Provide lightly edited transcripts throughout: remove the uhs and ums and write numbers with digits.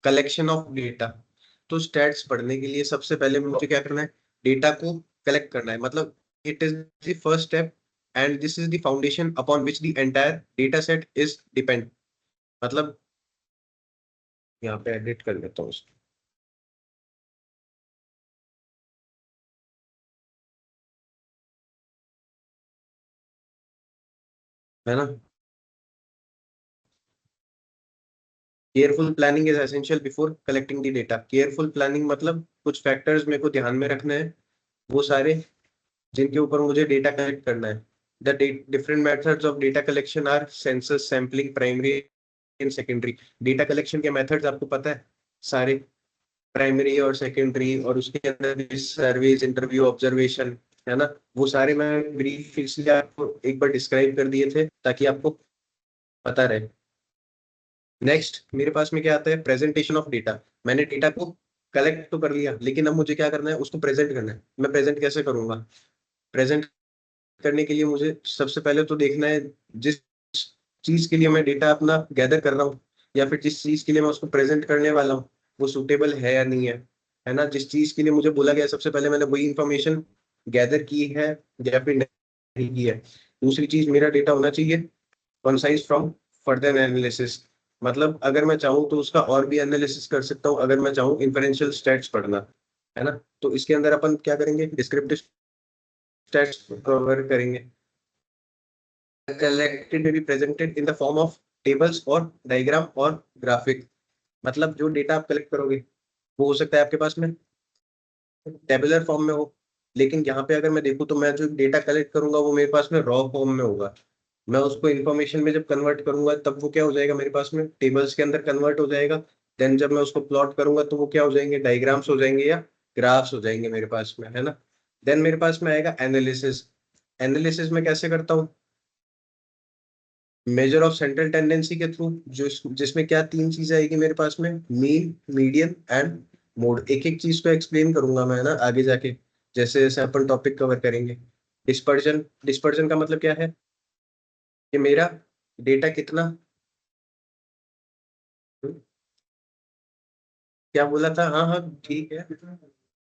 Collection of data. तो stats पढ़ने के लिए सबसे पहले मुझे क्या करना है, डेटा को कलेक्ट करना है। मतलब it is the first step and this is the foundation upon which the entire data set is depend. मतलब यहाँ पे एडिट कर लेता हूँ उसको, है ना। Careful planning is essential before collecting the data. Careful planning मतलब कुछ फैक्टर्स मेरे को ध्यान में रखना है, वो सारे जिनके ऊपर मुझे डेटा कलेक्ट करना है। The different methods of data collection are census, sampling, primary and secondary. Data collection के मेथड्स आपको पता है सारे, प्राइमरी और सेकेंडरी, और उसके अंदर सर्वेज, इंटरव्यू, ऑब्जर्वेशन, है ना। वो सारे मैं ब्रीफ इसलिए आपको एक बार डिस्क्राइब कर दिए थे ताकि आपको पता रहे। नेक्स्ट मेरे पास में क्या आता है, प्रेजेंटेशन ऑफ डेटा। मैंने डेटा को कलेक्ट तो कर लिया, लेकिन अब मुझे क्या करना है, उसको प्रेजेंट करना है। मैं प्रेजेंट कैसे करूंगा, प्रेजेंट करने के लिए मुझे सबसे पहले तो देखना है जिस चीज के लिए मैं डेटा अपना गैदर कर रहा हूँ, या फिर जिस चीज के लिए मैं उसको प्रेजेंट करने वाला हूँ, वो सुटेबल है या नहीं है ना। जिस चीज के लिए मुझे बोला गया सबसे पहले मैंने वही इंफॉर्मेशन गैदर की है या फिर नहीं की है। दूसरी चीज, मेरा डेटा होना चाहिए कंसाइज फ्रॉम फर्दर एनालिसिस। मतलब अगर मैं चाहूँ तो उसका और भी एनालिसिस कर सकता हूँ, अगर मैं चाहूँ इन्फरेंशियल स्टैट्स पढ़ना, है ना। तो इसके अंदर अपन क्या करेंगे, डिस्क्रिप्टिव स्टैट्स कवर करेंगे। collected may be presented in the form of tables और डायग्राम और ग्राफिक। मतलब जो डेटा आप कलेक्ट करोगे वो हो सकता है आपके पास में टेबुलर फॉर्म में हो, लेकिन यहाँ पे अगर मैं देखूँ तो मैं जो डेटा कलेक्ट करूंगा वो मेरे पास में रॉ फॉर्म में होगा। मैं उसको इन्फॉर्मेशन में जब कन्वर्ट करूंगा तब वो क्या हो जाएगा, मेरे पास में टेबल्स के अंदर कन्वर्ट हो जाएगा। देन जब मैं उसको प्लॉट करूंगा तो वो क्या हो जाएंगे, डायग्राम्स हो जाएंगे या ग्राफ्स हो जाएंगे मेरे पास में, है ना। देन मेरे पास में आएगा एनालिसिस। एनालिसिस में कैसे करता हूँ, मेजर ऑफ सेंट्रल टेंडेंसी के थ्रू, जो जिसमें क्या तीन चीजें आएगी मेरे पास में, मीन, मीडियन एंड मोड। एक एक चीज को एक्सप्लेन करूंगा मैं ना आगे जाके, जैसे जैसे अपन टॉपिक कवर करेंगे। डिस्पर्जन, डिस्पर्जन का मतलब क्या है कि मेरा डेटा कितना, क्या बोला था, हाँ हाँ ठीक है,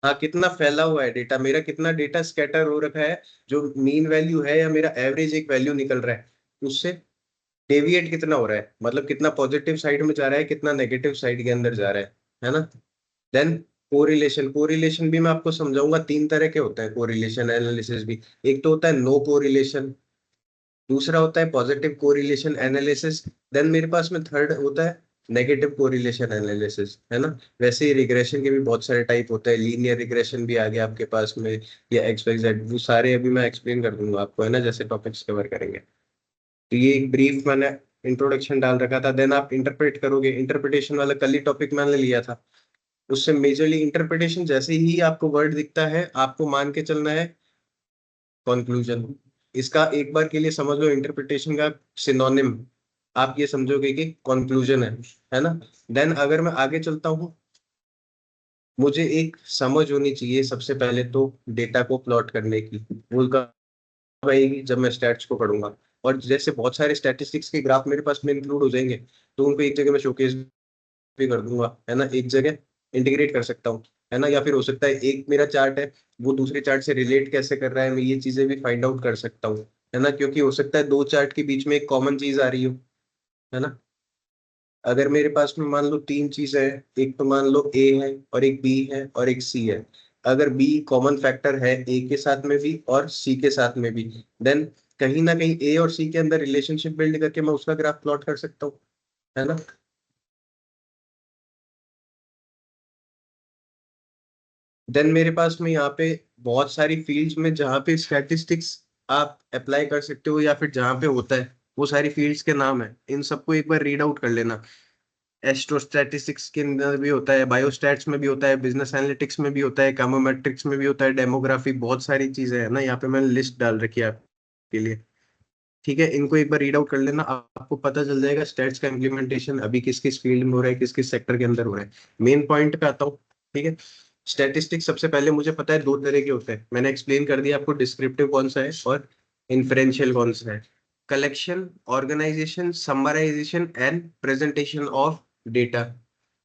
हाँ कितना फैला हुआ है डेटा, मेरा कितना डेटा स्कैटर हो रखा है, जो मीन वैल्यू है या मेरा एवरेज एक वैल्यू निकल रहा है उससे डेविएट कितना हो रहा है, मतलब कितना पॉजिटिव साइड में जा रहा है, कितना नेगेटिव साइड के अंदर जा रहा है ना। देन कोरिलेशन, कोरिलेशन भी मैं आपको समझाऊंगा, तीन तरह के होते हैं कोरिलेशन एनालिसिस भी। एक तो होता है नो कोरिलेशन, दूसरा होता है पॉजिटिव कोरिलेशन एनालिसिस, देन मेरे पास में थर्ड होता है नेगेटिव कोरिलेशन एनालिसिस, है ना। वैसे ही रिग्रेशन के भी बहुत सारे टाइप होते हैं, लीनियर रिग्रेशन भी आ गया आपके पास में, या एक्स वाई जेड, वो सारे अभी मैं एक्सप्लेन कर दूंगा आपको, है ना, जैसे टॉपिक्स कवर करेंगे। तो ये एक ब्रीफ मैंने इंट्रोडक्शन डाल रखा था। देन आप इंटरप्रेट करोगे, इंटरप्रिटेशन वाला कल ही टॉपिक मैंने लिया था। उससे मेजरली इंटरप्रिटेशन, जैसे ही आपको वर्ड दिखता है आपको मान के चलना है कंक्लूजन। इसका एक बार के लिए समझ लो, इंटरप्रिटेशन का सिनोनिम आप ये समझोगे कि कंक्लूजन है ना। देन अगर मैं आगे चलता हूँ, मुझे एक समझ होनी चाहिए सबसे पहले तो डेटा को प्लॉट करने की। वो कब आएगी, जब मैं स्टैट्स को पढ़ूंगा। और जैसे बहुत सारे स्टैटिस्टिक्स के ग्राफ मेरे पास में इंक्लूड हो जाएंगे, तो उनको एक जगह मैं शोकेस भी कर दूंगा, है ना, एक जगह इंटीग्रेट कर सकता हूँ, है ना। या फिर हो सकता है एक मेरा चार्ट है, वो दूसरे चार्ट से रिलेट कैसे कर रहा है, मैं ये चीजें भी फाइंड आउट कर सकता हूँ, है ना। क्योंकि हो सकता है दो चार्ट के बीच में एक कॉमन चीज आ रही हो, है ना। अगर मेरे पास में मान लो तीन चीजें हैं, एक तो मान लो ए है और एक बी है और एक सी है। अगर बी कॉमन फैक्टर है ए के साथ में भी और सी के साथ में भी, देन कहीं ना कहीं ए और सी के अंदर रिलेशनशिप बिल्ड करके मैं उसका ग्राफ प्लॉट कर सकता हूँ, है ना। देन मेरे पास में यहाँ पे बहुत सारी फील्ड्स में जहाँ पे स्टैटिस्टिक्स आप अप्लाई कर सकते हो या फिर जहाँ पे होता है, वो सारी फील्ड्स के नाम है, इन सबको एक बार रीड आउट कर लेना। एस्ट्रोस्टैटिस्टिक्स के अंदर भी होता है, बायोस्टैट्स में भी होता है, बिजनेस एनालिटिक्स में भी होता है, इकोनोमेट्रिक्स में भी होता है, डेमोग्राफी, बहुत सारी चीजें है ना। यहाँ पे मैंने लिस्ट डाल रखी है आपके लिए, ठीक है। इनको एक बार रीड आउट कर लेना, आपको पता चल जाएगा स्टैट्स का इम्प्लीमेंटेशन अभी किस किस फील्ड में हो रहा है, किस किस सेक्टर के अंदर हो रहा है। मेन पॉइंट पे आता हूँ, ठीक है। स्टैटिस्टिक्स सबसे पहले मुझे पता है दो तरह के होते हैं, मैंने एक्सप्लेन कर दिया आपको, डिस्क्रिप्टिव कौन सा है और इन्फरेंशियल कौन सा है। Collection, organisation, summarisation and presentation of data.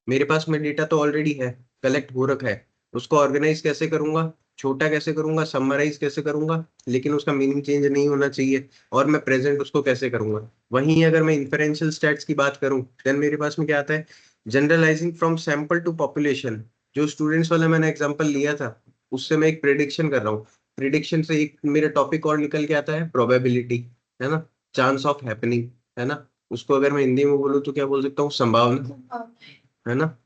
मेरे पास में डेटा तो ऑलरेडी है, कलेक्ट हो रखा है, उसको ऑर्गेनाइज कैसे करूंगा, छोटा कैसे करूंगा, समराइज कैसे करूंगा, लेकिन उसका मीनिंग चेंज नहीं होना चाहिए, और मैं प्रेजेंट उसको कैसे करूंगा। वहीं अगर मैं इन्फरेंशियल स्टैट्स की बात करूं, देन मेरे पास में क्या आता है, generalising from sample to population. जो स्टूडेंट्स वाला मैंने एग्जांपल लिया था, उससे मैं एक प्रिडिक्शन कर रहा हूँ। प्रिडिक्शन से एक मेरा टॉपिक और निकल के आता है, प्रोबेबिलिटी, है ना, चांस ऑफ हैपनिंग, है ना। उसको अगर मैं हिंदी में बोलूँ तो क्या बोल सकता हूँ, संभावना, है ना।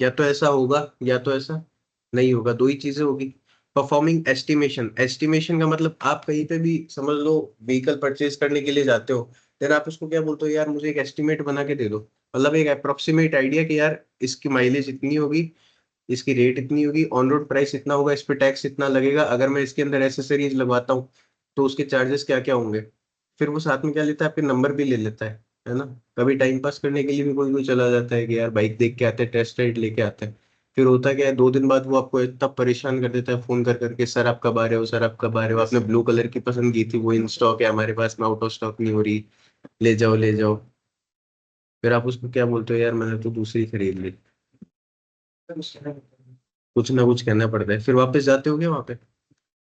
या तो ऐसा होगा या तो ऐसा नहीं होगा, दो ही चीजें होगी। परफॉर्मिंग एस्टिमेशन, एस्टिमेशन का मतलब आप कहीं पे भी समझ लो व्हीकल परचेज करने के लिए जाते हो, देन आप उसको क्या बोलते हो, यार मुझे एक एस्टिमेट बना के दे दो, मतलब एक अप्रोक्सीमेट आइडिया कि यार इसकी माइलेज इतनी होगी, इसकी रेट इतनी होगी, ऑन रोड प्राइस इतना होगा, इस पे टैक्स इतना लगेगा, अगर मैं इसके अंदर एसेसरीज लगवाता हूँ तो उसके चार्जेस क्या क्या होंगे। फिर वो साथ में क्या लेता है, आपके नंबर भी ले लेता है ना। कभी टाइम पास करने के लिए भी कोई कोई चला जाता है कि यार बाइक देख के आते हैं, टेस्ट राइड लेके आते हैं। फिर होता क्या है, 2 दिन बाद वो आपको इतना परेशान कर देता है फोन कर करके, सर आप कब आ रहे हो, सर आप कब आ रहे हो, आपने ब्लू कलर की पसंद की थी, वो इन स्टॉक है हमारे पास में, आउट ऑफ स्टॉक नहीं हो रही, ले जाओ ले जाओ। फिर आप उसको क्या बोलते हो, यार मैंने तो दूसरी खरीद ली। कुछ ना कुछ कहना पड़ता है, फिर वापस जाते हो क्या वहां पे,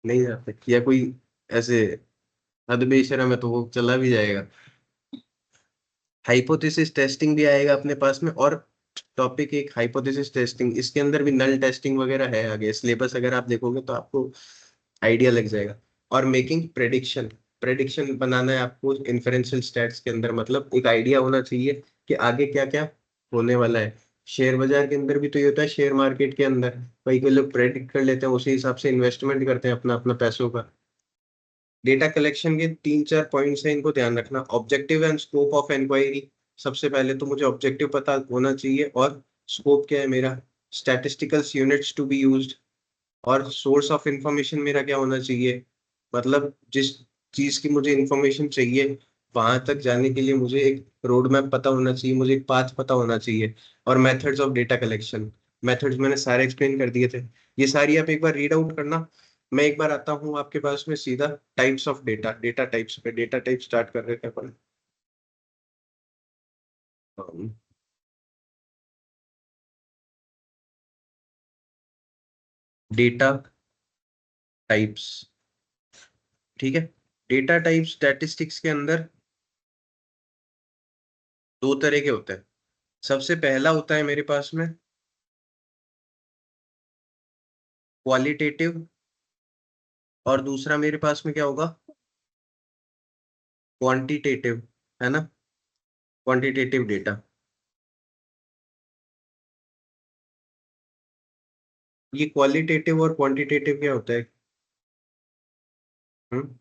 नहीं जाते, या कोई ऐसे हद बेशरम है तो वो चला भी जाएगा। हाइपोथेसिस टेस्टिंग भी आएगा अपने पास में, और टॉपिक एक हाइपोथेसिस टेस्टिंग, इसके अंदर भी नल टेस्टिंग वगैरह है आगे सिलेबस, अगर आप देखोगे तो आपको आइडिया लग जाएगा। और मेकिंग प्रेडिक्शन, प्रेडिक्शन बनाना है आपको इन्फरेंशियल स्टैट्स के अंदर, मतलब एक आइडिया होना चाहिए कि आगे क्या क्या होने वाला है। शेयर बाजार के अंदर भी तो ये होता है, शेयर मार्केट के अंदर कई कई लोग प्रेडिक्ट कर लेते हैं, उसी हिसाब से इन्वेस्टमेंट करते हैं अपना अपना पैसों का। डेटा कलेक्शन के 3-4 पॉइंट्स हैं, इनको ध्यान रखना। Objective and scope of inquiry, सबसे पहले तो मुझे ऑब्जेक्टिव पता होना चाहिए, और स्कोप क्या है मेरा, स्टैटिस्टिकल्स यूनिट्स टू बी यूज्ड, और सोर्स ऑफ इंफॉर्मेशन मेरा क्या होना चाहिए, मतलब जिस चीज की मुझे इंफॉर्मेशन चाहिए वहां तक जाने के लिए मुझे एक रोड मैप पता होना चाहिए, मुझे एक पाथ पता होना चाहिए। और methods of data collection, methods मैंने सारे एक्सप्लेन कर दिए थे, ये सारी आप एक बार रीड आउट करना। मैं एक बार आता हूँ आपके पास में सीधा types of data, data types पे, डेटा टाइप स्टार्ट कर रहे थे अपन। डेटा टाइप्स, ठीक है। डेटा टाइप स्टैटिस्टिक्स के अंदर दो तरह के होते हैं। सबसे पहला होता है मेरे पास में क्वालिटेटिव, और दूसरा मेरे पास में क्या होगा, क्वांटिटेटिव, है ना, क्वांटिटेटिव डेटा। ये क्वालिटेटिव और क्वांटिटेटिव क्या होता है, हम्म,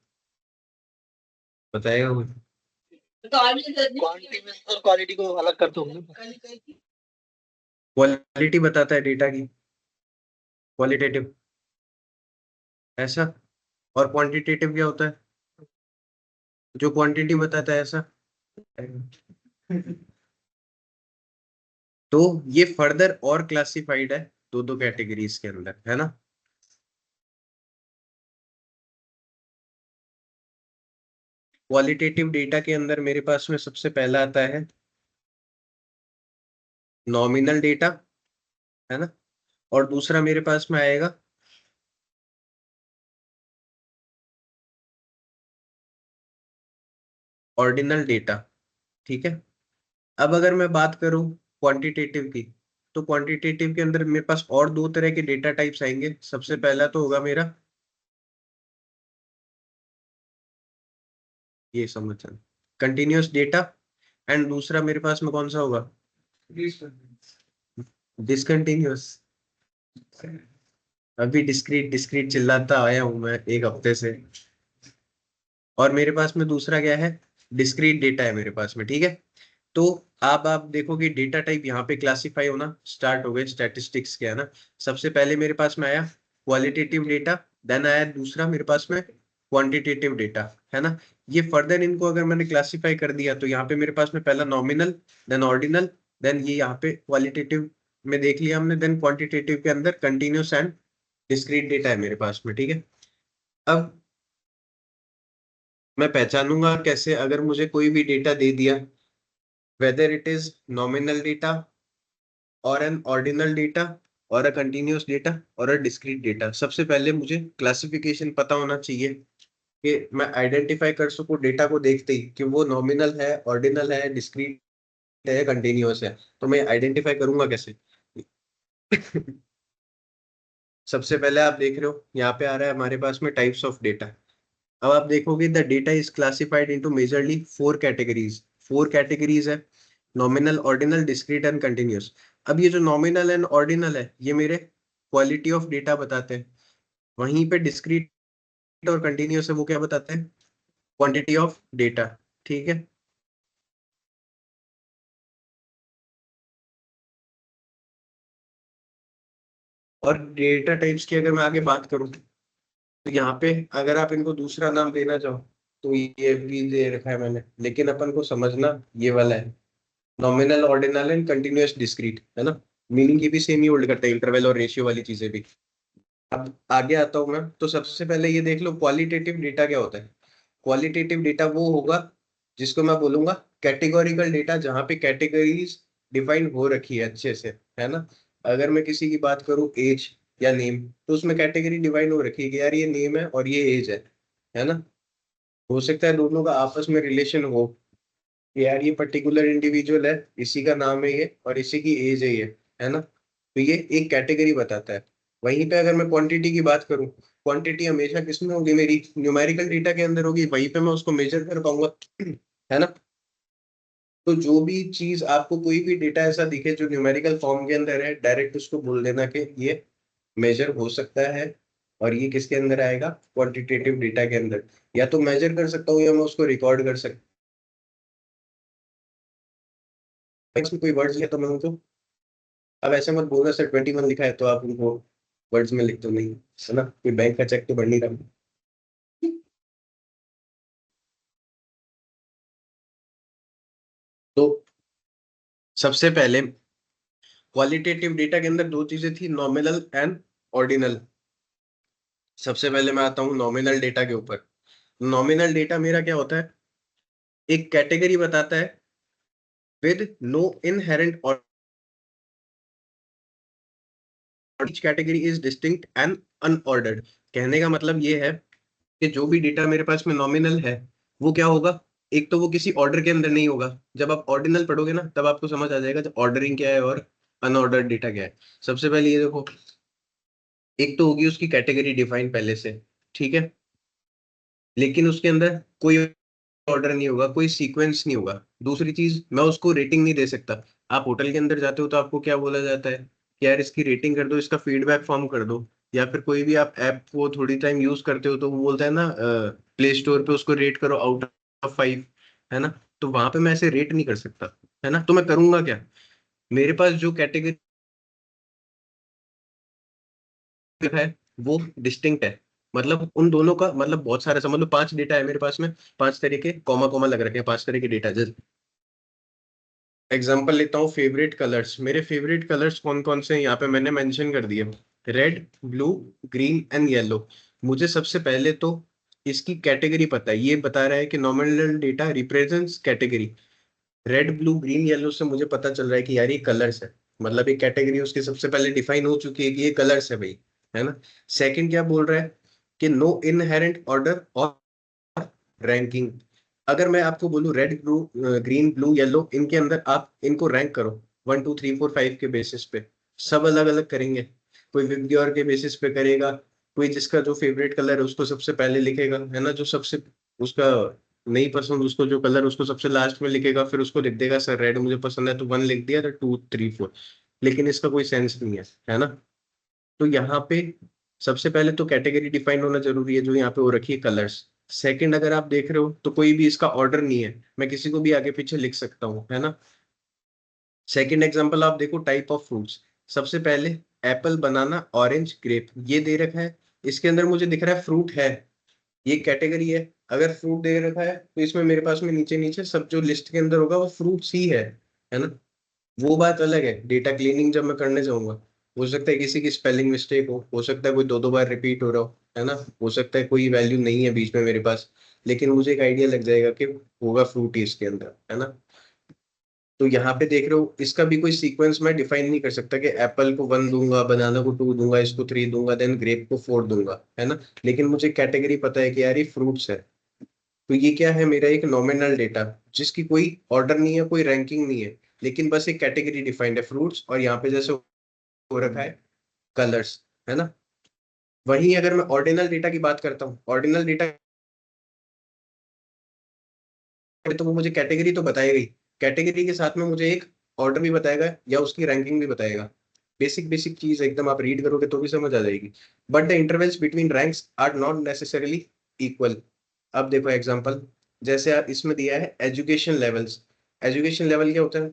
बताएगा कोई। क्वांटिटी और क्वालिटी को अलग करते होंगे। क्वालिटी बताता है डेटा की, क्वालिटेटिव, ऐसा। और क्वांटिटेटिव क्या होता है, जो क्वांटिटी बताता है, ऐसा। तो ये फर्दर और क्लासिफाइड है दो दो कैटेगरीज के अंदर, है ना। क्वालिटेटिव डेटा के अंदर मेरे पास में सबसे पहला आता है नॉमिनल डेटा, है ना, और दूसरा मेरे पास में आएगा ऑर्डिनल डेटा, ठीक है। अब अगर मैं बात करूं क्वांटिटेटिव की, तो क्वांटिटेटिव के अंदर मेरे पास और दो तरह के डेटा टाइप्स आएंगे। सबसे पहला तो होगा मेरा ये समझ, कंटिन्यूअस डेटा, एंड दूसरा मेरे पास में कौन सा होगा, डिसकंटिन्यूअस। अभी डिस्क्रीट डिस्क्रीट चिल्लाता आया हूं मैं एक हफ्ते से। और मेरे पास में दूसरा क्या है, डिस्क्रीट डेटा है मेरे पास में, ठीक है। तो अब आप देखो कि डेटा टाइप यहाँ पे क्लासिफाई होना स्टार्ट हो गए स्टैटिस्टिक्स के, है ना। सबसे पहले मेरे पास में आया क्वालिटेटिव डेटा, देन आया दूसरा मेरे पास में क्वांटिटेटिव डेटा, है ना। ये फर्दर इनको अगर मैंने क्लासिफाई कर दिया तो यहाँ पे मेरे पास में पहला नॉमिनल, देन ऑर्डिनल, देन ये यहाँ पे क्वालिटेटिव में देख लिया हमने, देन क्वांटिटेटिव के अंदर कंटिन्यूस एंड डिस्क्रीट डेटा है मेरे पास में, ठीक है। अब मैं पहचानूंगा कैसे, अगर मुझे कोई भी डेटा दे दिया, whether it is nominal data, और एन ऑर्डिनल डेटा और अ कंटिन्यूअस डेटा और अ डिस्क्रीट डेटा। सबसे पहले मुझे क्लासिफिकेशन पता होना चाहिए कि मैं आइडेंटिफाई कर सकूं डेटा को देखते ही कि वो नॉमिनल है, ऑर्डिनल है, डिस्क्रीट है, कंटिन्यूअस है। तो मैं आइडेंटिफाई करूंगा कैसे? सबसे पहले आप देख रहे हो यहाँ पे आ रहा है हमारे पास में टाइप्स ऑफ डेटा। अब आप देखोगे the data is classified into majorly four categories. Four categories है, nominal, ordinal, discrete and continuous. अब ये जो नॉमिनल एंड ऑर्डिनल है ये मेरे क्वालिटी ऑफ डेटा बताते हैं। वहीं पे डिस्क्रीट और कंटिन्यूअस है वो क्या बताते हैं? Quantity of data. ठीक है। और डेटा टाइप्स की अगर मैं आगे बात करूं तो यहाँ पे अगर आप इनको दूसरा नाम देना चाहो तो ये भी दे रखा है मैंने, लेकिन अपन को समझना ये वाला है, nominal, ordinal and continuous discrete, है ना। मीनिंग ये भी सेम ही होल्ड करता है, इंटरवल और रेशियो वाली चीजें भी। अब आगे आता हूँ मैं, तो सबसे पहले ये देख लो क्वालिटेटिव डेटा क्या होता है। क्वालिटेटिव डेटा वो होगा जिसको मैं बोलूंगा कैटेगोरिकल डेटा, जहाँ पे कैटेगरीज डिफाइन हो रखी है अच्छे से, है ना। अगर मैं किसी की बात करूँ एज या नेम, तो उसमें कैटेगरी डिफाइन हो रखी है कि यार ये नेम है और ये एज है ना। हो सकता है दोनों का आपस में रिलेशन हो कि यार ये पर्टिकुलर इंडिविजुअल है, इसी का नाम है ये और इसी की एज है ये, है ना। तो ये एक कैटेगरी बताता है। वहीं पे अगर मैं क्वांटिटी की बात करूं, क्वांटिटी हमेशा किसमें होगी? मेरी न्यूमेरिकल डेटा के अंदर होगी, वहीं पे मैं उसको मेजर कर पाऊंगा, है ना। तो जो भी चीज आपको, कोई भी डेटा ऐसा दिखे जो न्यूमेरिकल फॉर्म के अंदर है, डायरेक्ट उसको बोल देना कि ये मेजर हो सकता है। और ये किसके अंदर आएगा? क्वांटिटेटिव डेटा के अंदर। या तो मेजर कर सकता हूँ या मैं उसको रिकॉर्ड कर सकता हूँ। इसमें कोई वर्ड्स लिया तो मैं उनको, अब ऐसे मत बोलना सर 21 लिखा है तो आप उनको वर्ड्स में लिख दो, नहीं, है ना, कोई बैंक का चेक तो बढ़ नहीं रहा। तो सबसे पहले क्वालिटेटिव डेटा के अंदर दो चीजें थी, नॉमिनल एंड ऑर्डिनल। सबसे पहले मैं आता हूँ नॉमिनल डेटा के ऊपर। नॉमिनल डेटा मेरा क्या होता है? एक कैटेगरी बताता है विद नो इनहेरेंट, और each category is distinct and unordered. कहने का मतलब ये है कि जो भी डेटा मेरे पास में नॉमिनल है वो क्या होगा? एक तो वो किसी ऑर्डर के अंदर नहीं होगा। जब आप ऑर्डिनल पढ़ोगे ना तब आपको समझ आ जाएगा जब ऑर्डरिंग क्या है और अनऑर्डर्ड डेटा क्या है। सबसे पहले ये देखो, एक तो होगी उसकी कैटेगरी डिफाइन पहले से, ठीक है, लेकिन उसके अंदर कोई ऑर्डर नहीं होगा, कोई सीक्वेंस नहीं होगा। दूसरी चीज, मैं उसको रेटिंग नहीं दे सकता। आप होटल के अंदर जाते हो तो आपको क्या बोला जाता है कि यार इसकी रेटिंग कर दो, इसका फीडबैक फॉर्म कर दो। या फिर कोई भी आप ऐप को थोड़ी टाइम यूज करते हो तो वो बोलता है ना प्ले स्टोर पे उसको रेट करो आउट ऑफ 5, है ना। तो वहां पे मैं ऐसे रेट नहीं कर सकता, है ना। तो मैं करूंगा क्या? मेरे पास जो कैटेगरी है वो डिस्टिंक्ट है। मतलब उन दोनों का मतलब बहुत सारा, समझ लो 5 डेटा है मेरे पास में, 5 तरह के कॉमा कॉमा लग रखे हैं, 5 तरह के डेटा। एग्जाम्पल लेता हूँ फेवरेट कलर्स। मेरे फेवरेट कलर्स कौन कौन से हैं यहाँ पे मैंने मेंशन कर दिए, red, blue, green and yellow. मुझे सबसे पहले तो इसकी कैटेगरी पता है, ये बता रहा है कि nominal data represents category. Red, blue, green, yellow से मुझे पता चल रहा है कि यार ये कलर्स है, मतलब एक कैटेगरी उसकी सबसे पहले डिफाइन हो चुकी है कि ये कलर्स है भाई, है ना। सेकंड क्या बोल रहा है कि नो इनहेरेंट ऑर्डर और रैंकिंग। अगर मैं आपको बोलूं red, blue, green, blue, yellow, इनके अंदर आप इनको रैंक करो 1 2 3 4 5 के बेसिस पे। सब अलग अलग करेंगे, कोई विबग्योर के बेसिस पे करेगा, कोई जिसका जो फेवरेट कलर है उसको सबसे पहले लिखेगा, है ना, जो सबसे उसका नहीं पसंद उसको जो कलर उसको सबसे लास्ट में लिखेगा, फिर उसको लिख देगा सर रेड मुझे पसंद है तो 1 लिख दिया तो 2 3 4। लेकिन इसका कोई सेंस नहीं है ना। तो यहाँ पे सबसे पहले तो कैटेगरी डिफाइन होना जरूरी है जो यहाँ पे हो रखी है कलर्स। सेकंड, अगर आप देख रहे हो तो कोई भी इसका ऑर्डर नहीं है, मैं किसी को भी आगे पीछे लिख सकता हूँ, है ना। सेकंड एग्जांपल आप देखो टाइप ऑफ फ्रूट्स। सबसे पहले एप्पल, बनाना, ऑरेंज, ग्रेप ये दे रखा है। इसके अंदर मुझे दिख रहा है फ्रूट है, ये कैटेगरी है। अगर फ्रूट दे रखा है तो इसमें मेरे पास में नीचे नीचे सब जो लिस्ट के अंदर होगा वो फ्रूट्स ही है ना। वो बात अलग है, डेटा क्लीनिंग जब मैं करने जाऊंगा हो सकता है किसी की स्पेलिंग मिस्टेक हो सकता है कोई दो दो बार रिपीट हो रहा हो, है ना। हो सकता है कोई वैल्यू नहीं है बीच में मेरे पास, लेकिन मुझे एक आइडिया लग जाएगा कि होगा फ्रूट ही इसके अंदर, है ना। तो यहाँ पे देख रहे हो, इसका भी कोई सीक्वेंस मैं डिफाइन नहीं कर सकता कि एप्पल को 1 दूंगा, बनाना को 2 दूंगा, इसको 3 दूंगा, देन ग्रेप को 4 दूंगा, है ना। लेकिन मुझे कैटेगरी पता है कि यार ये फ्रूट्स है। तो ये क्या है, मेरा एक नॉमिनल डेटा जिसकी कोई ऑर्डर नहीं है, कोई रैंकिंग नहीं है, लेकिन बस एक कैटेगरी डिफाइंड है फ्रूट्स, और यहाँ पे जैसे हो रखा है कलर्स, है ना। वहीं अगर मैं ऑर्डिनल डेटा की बात करता हूँ, ऑर्डिनल डेटा तो वो मुझे कैटेगरी तो बताएगा ही, कैटेगरी के साथ में मुझे एक ऑर्डर भी बताएगा या उसकी रैंकिंग भी बताएगा। बेसिक बेसिक चीज एकदम आप रीड करोगे तो भी समझ आ जाएगी। But the intervals between ranks are not necessarily equal. अब देखो एग्जांपल, जैसे आप इसमें दिया है एजुकेशन लेवल्स। एजुकेशन लेवल क्या होता है,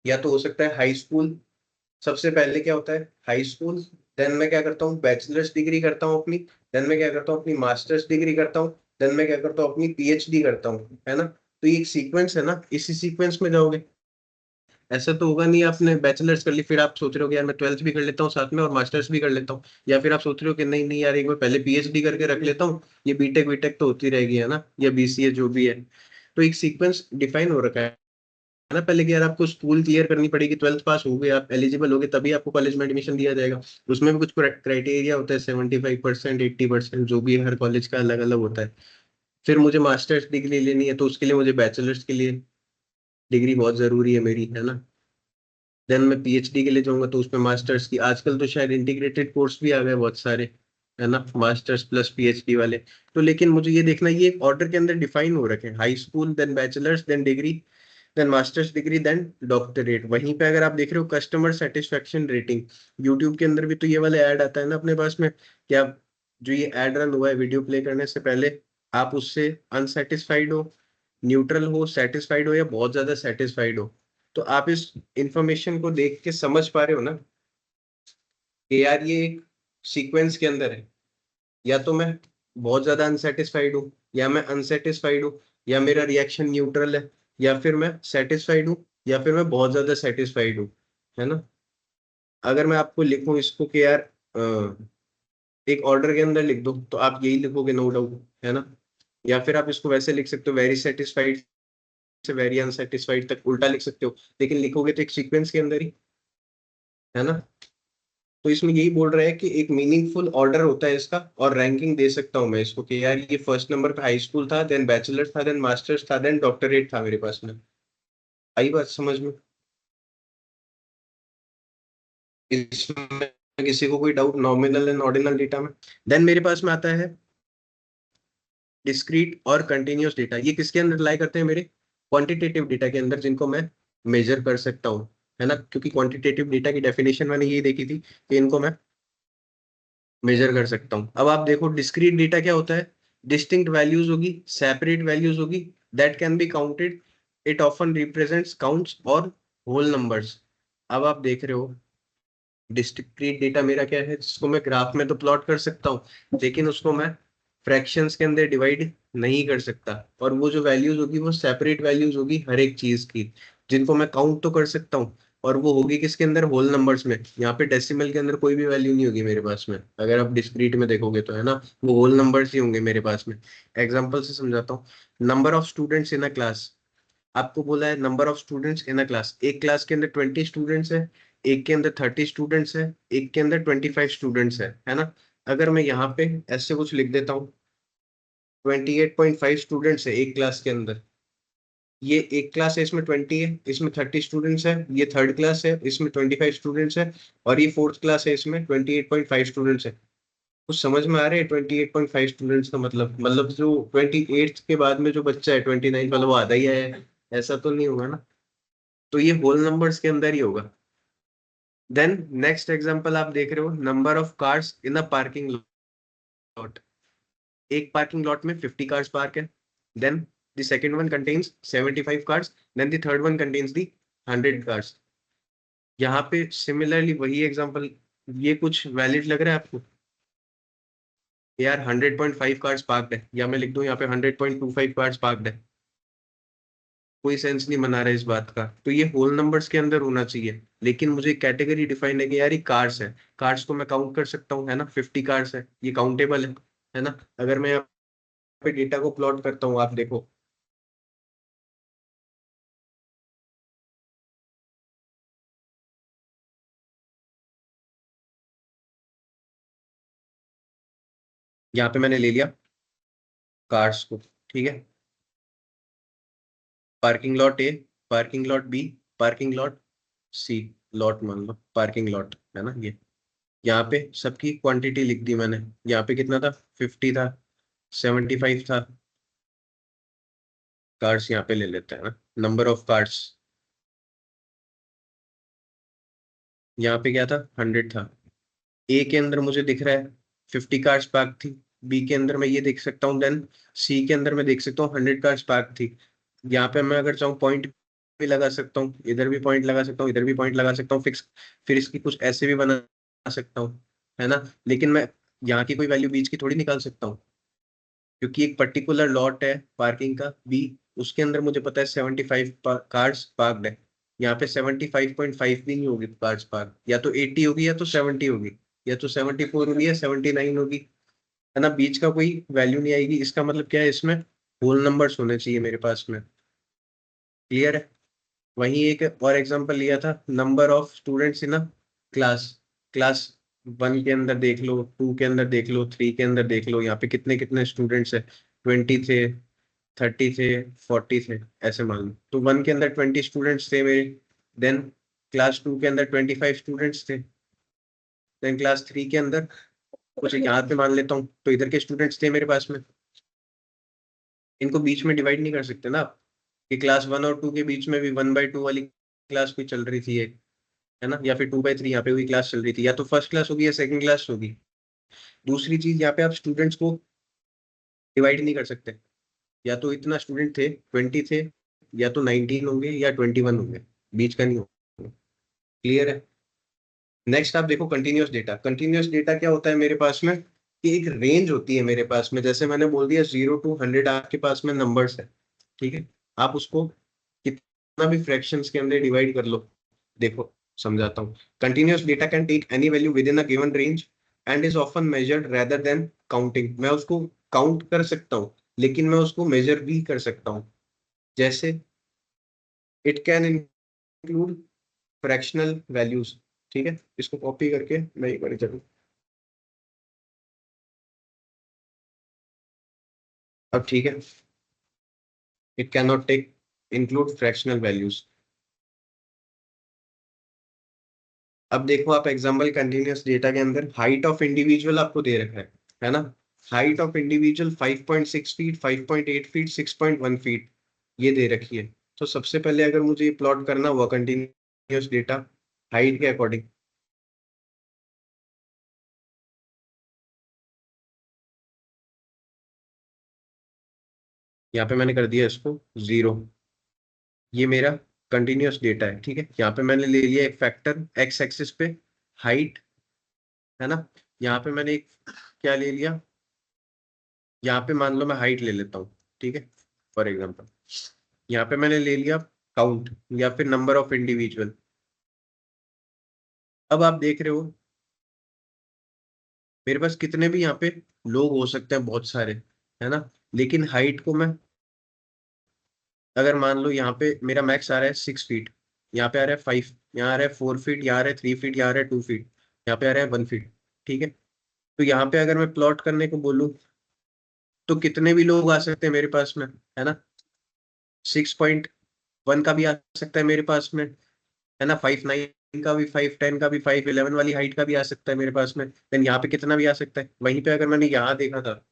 या तो हो सकता है हाई स्कूल, सबसे पहले क्या होता है हाई स्कूल, देन मैं क्या करता हूँ बैचलर्स डिग्री करता हूँ अपनी, देन मैं क्या करता हूँ अपनी मास्टर्स डिग्री करता हूँ, देन मैं क्या करता हूँ अपनी पीएचडी करता हूँ, है ना। तो ये एक सीक्वेंस है ना, इसी सीक्वेंस में जाओगे। ऐसा तो होगा नहीं आपने बैचलर्स कर ली फिर आप सोच रहे हो कि यार मैं 12th भी कर लेता हूँ साथ में और मास्टर्स भी कर लेता हूँ, या फिर आप सोच रहे हो कि नहीं नहीं यार एक बार पहले पीएचडी करके रख लेता हूँ, ये बीटेक बीटेक तो होती रहेगी, है ना, या बीसीए जो भी है। तो एक सीक्वेंस डिफाइन हो रखा है ना पहले कि यार आपको स्कूल क्लियर करनी पड़ेगी, 12th पास हो गए आप एलिजिबल हो गए तभी आपको कॉलेज में एडमिशन दिया जाएगा। उसमें भी कुछ क्राइटेरिया होता है, 75%, 80%, जो भी है, हर कॉलेज का अलग अलग होता है। फिर मुझे मास्टर्स डिग्री लेनी है तो उसके लिए मुझे बैचलर्स के लिए डिग्री बहुत जरूरी है मेरी, है ना। देन मैं पीएचडी के लिए जाऊंगा तो उसमें मास्टर्स की, आजकल तो शायद इंटीग्रेटेड कोर्स भी आ गए बहुत सारे, है ना, मास्टर्स प्लस पीएचडी वाले। तो लेकिन मुझे ये देखना, ये एक ऑर्डर के अंदर डिफाइन हो रखे हैं, high school then bachelor's then degree then master's degree then doctorate. वहीं पे अगर आप देख रहे हो कस्टमर सेटिस्फेक्शन रेटिंग, यूट्यूब के अंदर भी तो ये वाला ऐड आता है ना अपने पास में, कि आप जो ये ऐड रन हुआ है वीडियो प्ले करने से पहले, आप उससे अनसेटिस्फाइड हो, न्यूट्रल हो, सेटिस्फाइड हो, या बहुत ज्यादा सेटिस्फाइड हो। तो आप इस इंफॉर्मेशन को देख के समझ पा रहे हो ना कि यार ये एक सीक्वेंस के अंदर है, या तो मैं बहुत ज्यादा अनसेटिस्फाइड हूँ, या मैं अनसेटिस्फाइड हूँ, या मेरा रिएक्शन न्यूट्रल है, या फिर मैं सेटिस्फाइड हूँ, या फिर मैं बहुत ज्यादा सेटिस्फाइड हूँ, है ना। अगर मैं आपको लिखूं इसको कि यार एक ऑर्डर के अंदर लिख दो तो आप यही लिखोगे नो डाउट, है ना। या फिर आप इसको वैसे लिख सकते हो, वेरी सेटिस्फाइड से वेरी अनसेटिस्फाइड तक उल्टा लिख सकते हो, लेकिन लिखोगे तो एक सीक्वेंस के अंदर ही, है ना। तो इसमें यही बोल रहा है कि एक मीनिंगफुल ऑर्डर होता है इसका, और रैंकिंग दे सकता हूँ मैं इसको कि यार ये फर्स्ट नंबर पे हाई स्कूल था, देन बैचलर था, देन मास्टर्स था, देन डॉक्टरेट था मेरे पास में। आई बात समझ में। इसमें किसी को कोई doubt nominal and ordinal data में। देन मेरे पास में आता है डिस्क्रीट और कंटिन्यूअस डेटा। ये किसके अंदर लाई करते हैं, मेरे क्वांटिटेटिव डेटा के अंदर, जिनको मैं मेजर कर सकता हूँ, है ना। क्योंकि क्वांटिटेटिव डेटा की डेफिनेशन मैंने ये देखी थी कि इनको मैं मेजर कर सकता हूँ। अब आप देखो डिस्क्रीट डेटा क्या होता है, डिस्टिंक्ट वैल्यूज होगी, सेपरेट वैल्यूज होगी, that can be counted, it often represents counts और होल नंबर्स। अब आप देख रहे हो डिस्क्रीट डेटा मेरा क्या है, जिसको मैं ग्राफ में तो प्लॉट कर सकता हूँ, लेकिन उसको मैं फ्रैक्शंस के अंदर डिवाइड नहीं कर सकता। और वो जो वैल्यूज होगी वो सेपरेट वैल्यूज होगी हर एक चीज की, जिनको मैं काउंट तो कर सकता हूँ। और वो होगी किसके अंदर, होल नंबर्स में। यहाँ पे डेसिमल के अंदर कोई भी वैल्यू नहीं होगी मेरे पास में, अगर आप डिस्क्रीट में देखोगे तो, है ना, वो होल नंबर्स ही होंगे मेरे पास में। एग्जाम्पल से समझाता हूँ, number of students in a class. आपको बोला है number of students in a class, एक क्लास के अंदर 20 स्टूडेंट्स है, एक के अंदर 30 स्टूडेंट्स है, एक के अंदर 25 स्टूडेंट्स है ना। अगर मैं यहाँ पे ऐसे कुछ लिख देता हूँ, 28.5 स्टूडेंट्स है एक क्लास के अंदर, ये एक क्लास है इसमें 20 है, इसमें 30 स्टूडेंट्स है, ये थर्ड क्लास है इसमें 25 स्टूडेंट्स है, और ये फोर्थ क्लास है इसमें 28.5 स्टूडेंट्स है। कुछ समझ में आ रहे हैं 28.5 स्टूडेंट्स का मतलब जो 28 के बाद में जो बच्चा है 29 वाला वो आधा ही है, ऐसा तो नहीं होगा ना। तो ये होल नंबर्स के अंदर ही होगा। देन नेक्स्ट एग्जांपल आप देख रहे हो, number of cars in a parking lot. एक पार्किंग लॉट में 50 कार्स पार्क है, then the second one contains 75 cars, then the third one contains the 100 cars. यहाँ पे सिमिलरली वही एग्जांपल, ये कुछ वैलिड लग रहा है आपको यार, 100.5 कार्स पार्कड है, या मैं लिख दूं यहाँ पे 100.25 कार्स पार्कड है। कोई सेंस नहीं बना रहा है इस बात का। तो ये होल नंबर्स के अंदर होना चाहिए, लेकिन मुझे कैटेगरी डिफाइन है कि यार ये कार्स है, कार्स को मैं काउंट कर सकता हूँ, है ना, 50 कार्स है, ये काउंटेबल है ना। अगर मैं यहाँ पे डेटा को प्लॉट करता हूँ, आप देखो यहाँ पे मैंने ले लिया कार्स को, ठीक है, parking lot A, parking lot B, parking lot C, lot मान लो पार्किंग लॉट है ना ये। यहाँ पे सबकी क्वांटिटी लिख दी मैंने। यहाँ पे कितना था, 50 था, 75 था। कार्स यहाँ पे ले लेते हैं ना, नंबर ऑफ कार्स। यहाँ पे क्या था, 100 था। ए के अंदर मुझे दिख रहा है 50 कार्स पार्क थी, बी के अंदर मैं ये देख सकता हूँ, देन सी के अंदर मैं देख सकता हूँ 100 कार्स पार्क थी। यहाँ पे मैं अगर चाहूँ पॉइंट भी लगा सकता हूँ, इधर भी पॉइंट लगा सकता हूँ, इधर भी पॉइंट लगा सकता हूँ फिक्स। फिर इसकी कुछ ऐसे भी बना सकता हूँ, है ना। लेकिन मैं यहाँ की कोई वैल्यू बीच की थोड़ी निकाल सकता हूँ, क्योंकि एक पर्टिकुलर लॉट है पार्किंग का बी, उसके अंदर मुझे पता है 75 कार्स पार्क्ड है। यहाँ पे 75.5 भी नहीं होगी कार्स पार्क, या तो 80 होगी या तो 70 होगी, या तो 74 होगी या 79 होगी, है ना। बीच का कोई वैल्यू नहीं आएगी। इसका मतलब क्या है, इसमें होल नंबर्स होने चाहिए मेरे पास में। क्लियर है। वहीं एक और एग्जांपल लिया था, number of students in a class. Class 1 के अंदर देख लो, 2 के अंदर देख लो, 3 के अंदर देख लो, यहाँ पे कितने कितने स्टूडेंट्स है, 20 थे, 30 थे, 40 थे, ऐसे मान लो। तो 1 के अंदर 20 स्टूडेंट्स थे मेरे, देन क्लास 2 के अंदर 25 स्टूडेंट्स थे, देन क्लास 3 के अंदर कुछ यहाँ पे मान लेता हूँ, तो इधर के स्टूडेंट्स थे मेरे पास में। इनको बीच में डिवाइड नहीं कर सकते ना आप, कि क्लास 1 और 2 के बीच में भी 1/2 वाली क्लास कोई चल रही थी एक, है ना, या फिर 2/3 यहाँ पे हुई क्लास चल रही थी, या तो फर्स्ट क्लास होगी या सेकंड क्लास होगी। दूसरी चीज, यहाँ पे आप स्टूडेंट्स को डिवाइड नहीं कर सकते, या तो इतना स्टूडेंट थे, 20 थे, या तो 19 होंगे या 21 होंगे, बीच का नहीं होगा। क्लियर है। नेक्स्ट आप देखो कंटिन्यूअस डेटा। कंटिन्यूअस डेटा क्या होता है मेरे पास में, कि एक रेंज होती है मेरे पास में, जैसे मैंने बोल दिया 0 to 100 आपके पास में नंबर्स है, ठीक है। आप उसको कितना भी फ्रैक्शंस के अंदर डिवाइड कर लो। देखो समझाता हूँ। Continuous data can take any value within a given range and is often measured rather than counting. मैं उसको काउंट कर सकता हूँ, लेकिन मैं उसको मेजर भी कर सकता हूँ। जैसे it can include fractional values, ठीक है। इसको कॉपी करके मैं एक बार चलूँ। अब ठीक है, it can not take include fractional values. अब देखो आप एग्जांपल कंटिन्यूअस डेटा के अंदर हाइट ऑफ इंडिविजुअल आपको दे रखा है ना। Height of individual 5.6 feet, 5.8 feet, 6.1 feet, ये दे रखी है। तो सबसे पहले अगर मुझे ये प्लॉट करना हुआ कंटिन्यूअस डेटा हाइट के अकॉर्डिंग, यहाँ पे मैंने कर दिया इसको 0। ये मेरा कंटिन्यूअस डेटा है, ठीक है। यहाँ पे मैंने ले लिया एक फैक्टर एक्स एक्सिस पे हाइट, है ना। यहाँ पे मैंने एक क्या ले लिया, यहाँ पे मान लो मैं हाइट ले लेता हूँ, ठीक है, फॉर एग्जाम्पल। यहाँ पे मैंने ले लिया काउंट या फिर नंबर ऑफ इंडिविजुअल। अब आप देख रहे हो मेरे पास कितने भी यहाँ पे लोग हो सकते हैं, बहुत सारे, है ना। लेकिन हाइट को मैं, अगर मान लो यहाँ पे मेरा मैक्स आ रहा है 6 फीट, यहाँ पे आ रहा है 5, यहाँ आ रहा है 4 फीट, यहाँ आ रहा है 3 फीट, यहाँ आ रहा है 2 फीट, यहाँ पे आ रहा है 1 फीट, ठीक है। तो यहाँ पे अगर मैं प्लॉट करने को बोलूँ तो कितने भी लोग आ सकते हैं मेरे पास में, है ना। 6.1 का भी आ सकता है मेरे पास में, है ना। 5.9 का भी, 5.10 का भी, 5.11 वाली हाइट का भी आ सकता है मेरे पास में। देन यहाँ पे कितना भी आ सकता है। वहीं पे अगर मैंने यहाँ देखा था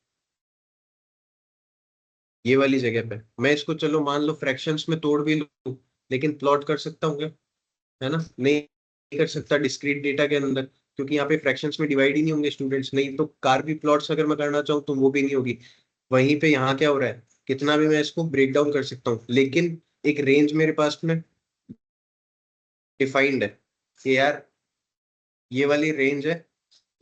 ये वाली जगह पे, मैं इसको चलो मान लो फ्रैक्शंस में तोड़ भी लूं, लेकिन प्लॉट कर सकता हूँ क्या, है ना। नहीं कर सकता डिस्क्रीट डेटा के अंदर, क्योंकि यहाँ पे फ्रैक्शंस में डिवाइड ही नहीं होंगे स्टूडेंट्स। नहीं तो कार भी प्लॉट्स अगर मैं करना चाहूँ तो वो भी नहीं होगी। वहीं पे यहाँ क्या हो रहा है, कितना भी मैं इसको ब्रेक डाउन कर सकता हूँ, लेकिन एक रेंज मेरे पास में डिफाइंड है कि यार ये वाली रेंज है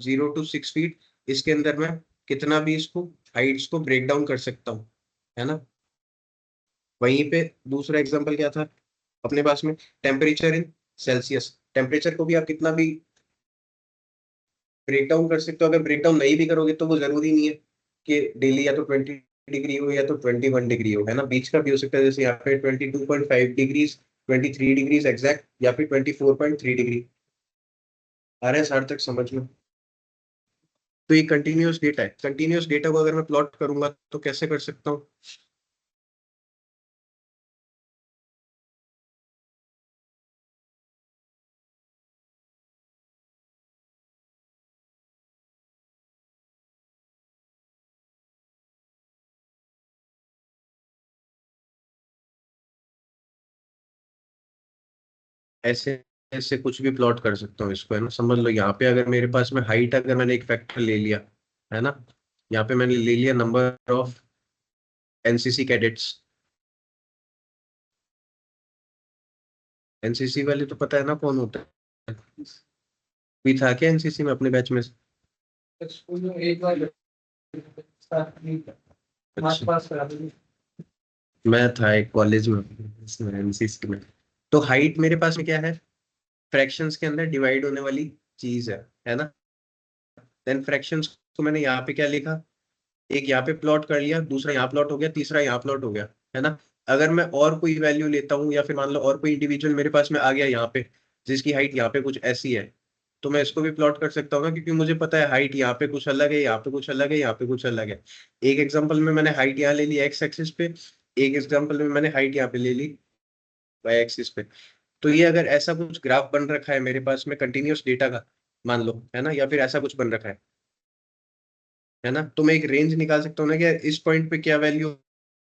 0 to 6 फीट, इसके अंदर मैं कितना भी इसको हाइट्स को ब्रेक डाउन कर सकता हूँ, है ना। वहीं पे दूसरा एग्जांपल क्या था अपने पास में, टेम्परेचर इन सेल्सियस। टेम्परेचर को भी आप कितना भी ब्रेक डाउन कर सकते हो। अगर ब्रेक डाउन नहीं भी करोगे तो वो जरूरी नहीं है कि डेली या तो 20 डिग्री हो या तो 21 डिग्री हो, है ना। बीच का भी हो सकता है, जैसे यहाँ पे 22.5 डिग्रीज, 23 डिग्रीज एग्जैक्ट, या फिर 24.3 डिग्री। आ रहा है सार्थक समझ में। तो ये कंटिन्यूअस डेटा है। कंटिन्यूअस डेटा को अगर मैं प्लॉट करूंगा तो कैसे कर सकता हूँ? ऐसे ऐसे कुछ भी प्लॉट कर सकता हूँ इसको, है ना। समझ लो यहाँ पे अगर मेरे पास में हाइट, अगर मैंने एक फैक्टर ले लिया, है ना, यहाँ पे मैंने ले लिया number of NCC cadets. NCC वाले तो पता है ना कौन होता है? भी था क्या एनसीसी में अपने बैच में से? एक बार मार्च अच्छा, पास करा दीजिए। मैं था एक कॉलेज में, इसमें एनसीसी में। तो हाइट मेरे पास में क्या है? फ्रैक्शंस के अंदर डिवाइड होने वाली चीज है ना। देन फ्रैक्शंस को मैंने यहाँ पे क्या लिखा, एक यहाँ पे प्लॉट कर लिया, दूसरा यहाँ प्लॉट हो गया, तीसरा यहाँ प्लॉट हो गया, है ना। अगर मैं और कोई वैल्यू लेता हूँ या फिर मान लो और कोई इंडिविजुअल मेरे पास में आ गया यहाँ पे, जिसकी हाइट यहाँ पे कुछ ऐसी है, तो मैं इसको भी प्लॉट कर सकता हूँ ना, क्योंकि मुझे पता है हाइट यहाँ पे कुछ अलग है, यहाँ पे कुछ अलग है, यहाँ पे कुछ अलग है। एक एग्जाम्पल में मैंने हाइट यहाँ ले ली एक्स एक्सिस पे, एक एग्जाम्पल में मैंने हाइट यहाँ पे ले ली वाई एक्सिस पे। तो ये अगर ऐसा कुछ ग्राफ बन रखा है मेरे पास में कंटिन्यूअस डेटा का, मान लो, है ना, या फिर ऐसा कुछ बन रखा है ना, तो मैं एक रेंज निकाल सकता हूँ ना कि इस पॉइंट पे क्या वैल्यू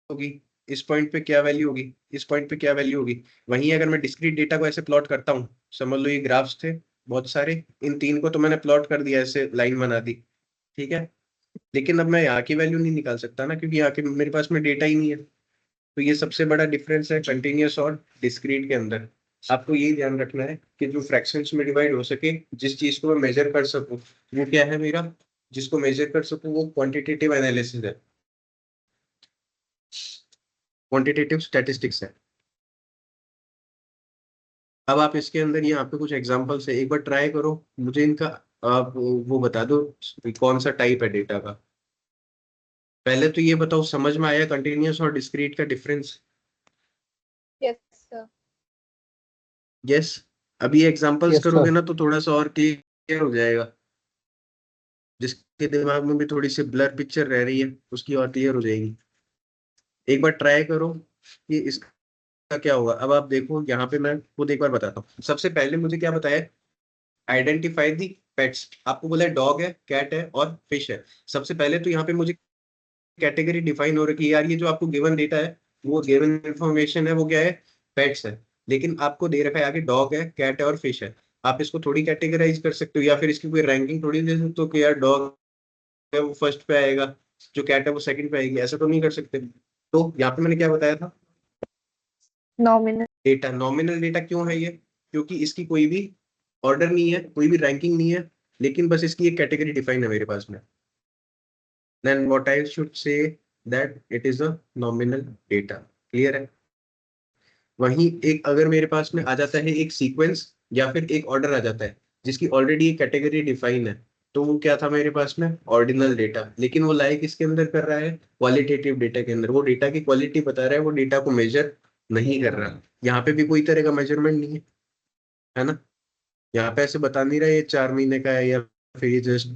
होगी, इस पॉइंट पे क्या वैल्यू होगी, इस पॉइंट पे क्या वैल्यू होगी। वहीं अगर मैं डिस्क्रीट डेटा को ऐसे प्लॉट करता हूँ, समझ लो ये ग्राफ्स थे बहुत सारे, इन तीन को तो मैंने प्लॉट कर दिया, ऐसे लाइन बना दी, ठीक है। लेकिन अब मैं यहाँ की वैल्यू नहीं निकाल सकता ना, क्योंकि यहाँ के मेरे पास में डेटा ही नहीं है। तो ये सबसे बड़ा डिफरेंस है कंटिन्यूअस और डिस्क्रीट के अंदर। आपको यही ध्यान रखना है कि जो फ्रैक्शंस में डिवाइड हो सके, जिस चीज को मैं मेजर कर सकूं, वो क्या है मेरा, जिसको मेजर कर सकूं वो क्वांटिटेटिव एनालिसिस है, क्वांटिटेटिव स्टैटिस्टिक्स है। अब आप इसके अंदर यहाँ पे कुछ एग्जांपल्स है, एक बार ट्राई करो, मुझे इनका आप वो बता दो कौन सा टाइप है डेटा का। पहले तो ये बताओ, समझ में आया कंटिन्यूअस और डिस्क्रीट का डिफरेंस? Yes sir. यस। अभी एग्जांपल्स यस करोगे सर। ना तो थोड़ा सा और क्लियर हो जाएगा, जिसके दिमाग में भी थोड़ी सी ब्लर पिक्चर रह रही है उसकी और क्लियर हो जाएगी। एक बार ट्राई करो कि इसका क्या होगा। अब आप देखो यहाँ पे मैं खुद एक बार बताता हूँ। सबसे पहले मुझे क्या बताया, आइडेंटिफाई दी पेट्स। आपको बोला है डॉग है, कैट है और फिश है। सबसे पहले तो यहाँ पे मुझे कैटेगरी डिफाइन हो रखी है यार, ये जो आपको गिवन डेटा है, वो गिवन इंफॉर्मेशन है, वो क्या है, पेट्स है। लेकिन आपको दे रखा है आगे डॉग है, कैट है और फिश है। आप इसको थोड़ी कैटेगराइज कर सकते हो या फिर इसकी कोई रैंकिंग थोड़ी दे सकते हो कि यार डॉग है वो फर्स्ट पे आएगा, जो कैट है वो सेकंड पे आएगी, ऐसा तो नहीं कर सकते। तो यहाँ पे मैंने क्या बताया था, नॉमिनल। डेटा नॉमिनल डेटा क्यों है ये, क्योंकि इसकी कोई भी ऑर्डर नहीं है, कोई भी रैंकिंग नहीं है, लेकिन बस इसकी एक कैटेगरी डिफाइन है मेरे पास में। Then what I should say that it is a nominal data. Clear है? वहीं एक अगर मेरे पास में आ जाता है एक सीक्वेंस या फिर एक ऑर्डर आ जाता है जिसकी ऑलरेडी एक कैटेगरी डिफाइन है, तो वो क्या था मेरे पास में, ऑर्डिनल डेटा। लेकिन वो लाइक इसके अंदर कर रहा है क्वालिटेटिव डेटा के अंदर, वो डेटा की क्वालिटी बता रहा है, वो डेटा को मेजर नहीं कर रहा। यहाँ पे भी कोई तरह का मेजरमेंट नहीं है ना। यहाँ पे ऐसे बता नहीं रहा ये 4 महीने का है या फिर ये जस्ट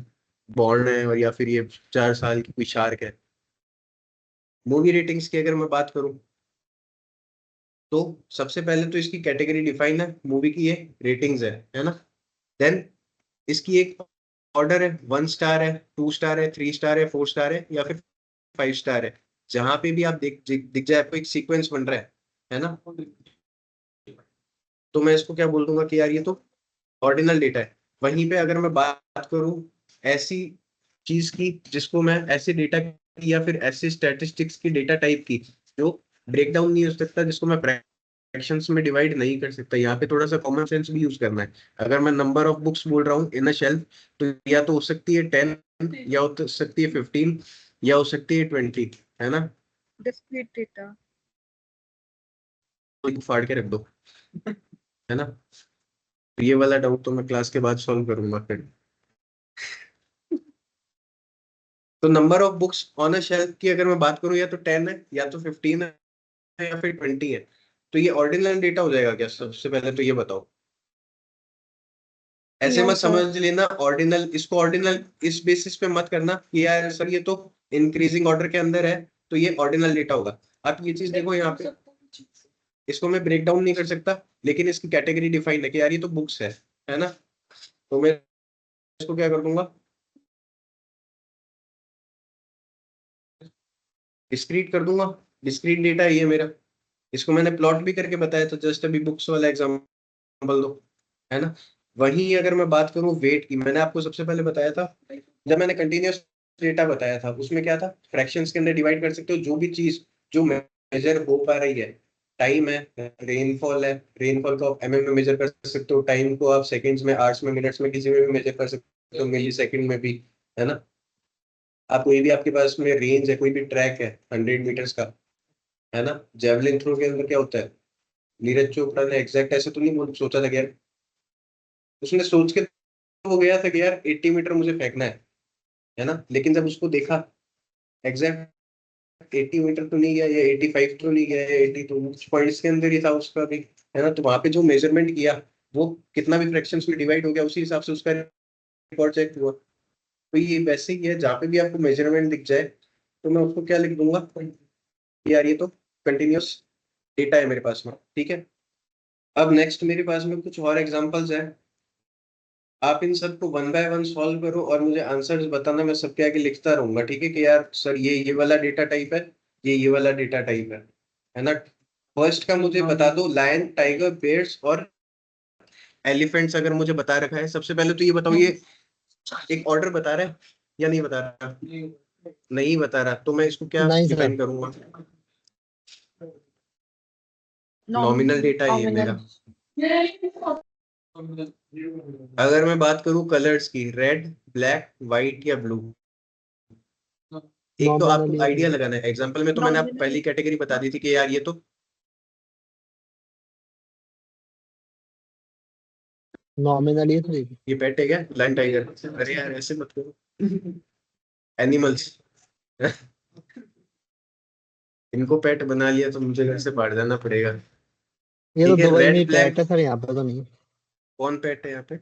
बॉर्न है और या फिर ये 4 साल की कोई शार्क है। मूवी रेटिंग्स की अगर मैं बात करूं, तो सबसे पहले तो इसकी कैटेगरी डिफाइन है, मूवी की ये रेटिंग्स है ना। देन इसकी एक ऑर्डर है, 1 स्टार है, 2 स्टार है, 3 स्टार है, 4 स्टार है या फिर 5 स्टार है। जहां पे भी आप दिख जाए आपको एक सीक्वेंस बन रहा है ना, तो मैं इसको क्या बोल दूंगा कि यार ये तो ऑर्डिनल डेटा है। वहीं पे अगर मैं बात करूं ऐसी चीज की जिसको मैं ऐसे डेटा की या फिर ऐसे स्टैटिस्टिक्स की डेटा टाइप की जो ब्रेक डाउन नहीं हो सकता, जिसको मैं फ्रैक्शंस में डिवाइड नहीं कर सकता, यहाँ पे थोड़ा सा कॉमन सेंस भी यूज करना है। अगर मैं नंबर ऑफ बुक्स बोल रहा हूँ इन अ शेल्फ, तो या तो हो सकती है 10, या हो सकती है 15, या हो सकती है 20, है ना। Discrete data. तो फाड़ के रख दो, है ना। तो ये वाला डाउट तो मैं क्लास के बाद सॉल्व करूंगा फिर। तो number of books on a shelf की अगर मैं बात करूं, या तो 10 है, या तो 15 है, या फिर 20 है। तो ये ऑर्डिनल डेटा हो जाएगा क्या? सबसे पहले तो ये बताओ। ऐसे Yes, मत sir. समझ लेना ऑर्डिनल, इसको ऑर्डिनल इस बेसिस पे मत करना कि यार सर ये तो इंक्रीजिंग ऑर्डर के अंदर है तो ये ऑर्डिनल डेटा होगा। आप ये चीज देखो यहाँ पे, इसको मैं ब्रेक डाउन नहीं कर सकता लेकिन इसकी कैटेगरी डिफाइन है कि यार ये तो बुक्स है ना, तो मैं इसको क्या कर दूंगा, डिस्क्रीट कर दूंगा। डिस्क्रीट डेटा ये मेरा, इसको मैंने प्लॉट भी करके बताया था, जस्ट अभी बुक्स वाला एग्जांपल दो, है ना। वहीं अगर मैं बात करूं वेट की, मैंने आपको सबसे पहले बताया था जब मैंने कंटिन्यूअस डेटा बताया था उसमें क्या था, फ्रैक्शंस के अंदर डिवाइड कर सकते हो जो भी चीज जो मेजर हो पा रही है। टाइम है, रेनफॉल है, रेनफॉल को आप एमएम में मेजर कर सकते हो, टाइम को आप सेकंड्स में, आवर्स में, मिनट्स में, किसी में भी मेजर कर सकते हो, मिली सेकंड में भी, है ना। आप कोई भी, आपके पास में रेंज है, कोई भी ट्रैक है 100 मीटर्स का, है ना। जेवलिन थ्रो के अंदर क्या होता है, नीरज चोपड़ा ने एग्जैक्ट ऐसे तो नहीं सोचा था कि यार, उसने सोच के तो वो गया था कि यार 80 मीटर मुझे फेंकना है ना, लेकिन जब उसको देखा एग्जैक्ट 80 मीटर तो नहीं गया, या 85 तो नहीं गया, या 80, तो कुछ पॉइंट्स के अंदर ही था उसका भी, है ना। तो वहां पे जो मेजरमेंट किया वो कितना भी फ्रैक्शंस में डिवाइड हो गया, उसी हिसाब से उसका रिकॉर्ड चेक हुआ। तो ये वैसे ही है, जहाँ पे भी आपको मेजरमेंट दिख जाए तो मैं उसको क्या लिख दूंगा, यार ये तो कंटिन्यूअस डेटा है मेरे पास में, ठीक है। अब नेक्स्ट मेरे पास में कुछ और एग्जांपल्स हैं, आप इन सबको वन बाय वन सॉल्व करो और मुझे आंसर्स बताना, मैं सबके आगे लिखता रहूंगा, ठीक है, कि यार सर ये वाला डेटा टाइप है, ये वाला डेटा टाइप है ना। फर्स्ट का मुझे बता दो, लायन, टाइगर, बेयर्स और एलिफेंट्स अगर मुझे बता रखा है, सबसे पहले तो ये बताओ, ये एक ऑर्डर बता रहा है या नहीं बता रहा, नहीं बता रहा, तो मैं इसको क्या नहीं डिफाइन सर। करूंगा, नॉमिनल डेटा है ये मेरा। अगर मैं बात करूं कलर्स की, रेड, ब्लैक, व्हाइट या ब्लू, एक तो आपको नॉमिनली आइडिया लगाना है। एग्जांपल में तो मैंने आपको पहली कैटेगरी बता दी थी कि यार ये तो नॉमिनली सर। ये पेट है क्या, लायन टाइगर, अरे यार ऐसे मत करो, एनिमल्स इनको पेट बना लिया तो मुझे घर से बाहर जाना पड़ेगा। ये तो ठीक है, दुबई में ही रेड, पैट ब्लैक, है सर, यहाँ पे तो नहीं है। कौन पेट है यहाँ पे,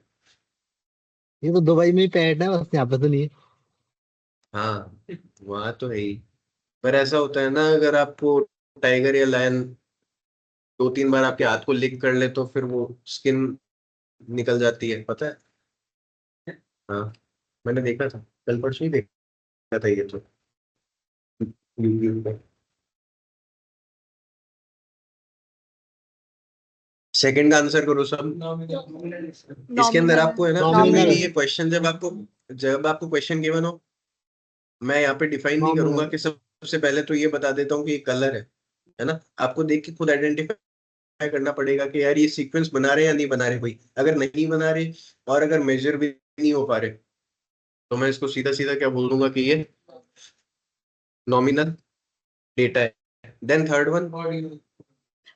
ये तो दुबई में ही पैट है, बस यहाँ पे तो नहीं है। हाँ वहां तो है ही, पर ऐसा होता है ना, अगर आपको टाइगर या लायन 2-3 बार आपके हाथ को लिक कर ले तो फिर वो स्किन निकल जाती है, पता है। हाँ मैंने देखा था, कल परसों ही देखा था ये तो, यूट्यूब पे। सेकंड का आंसर करो सब। इसके अंदर आपको है ना, जो नॉमिनल मेरी है। ये क्वेश्चन, जब आपको क्वेश्चन गिवन हो, मैं यहाँ पे डिफाइन नहीं करूंगा नॉमिनल। कि सबसे पहले तो ये बता देता हूँ कि ये कलर है ना। आपको देख के खुद आइडेंटिफाई करना पड़ेगा कि यार ये सीक्वेंस बना रहे या नहीं बना रहे कोई, अगर नहीं बना रहे और अगर मेजर भी नहीं हो पा रहे तो मैं इसको सीधा सीधा क्या बोल दूंगा कि ये नॉमिनल डेटा है। देन थर्ड वन,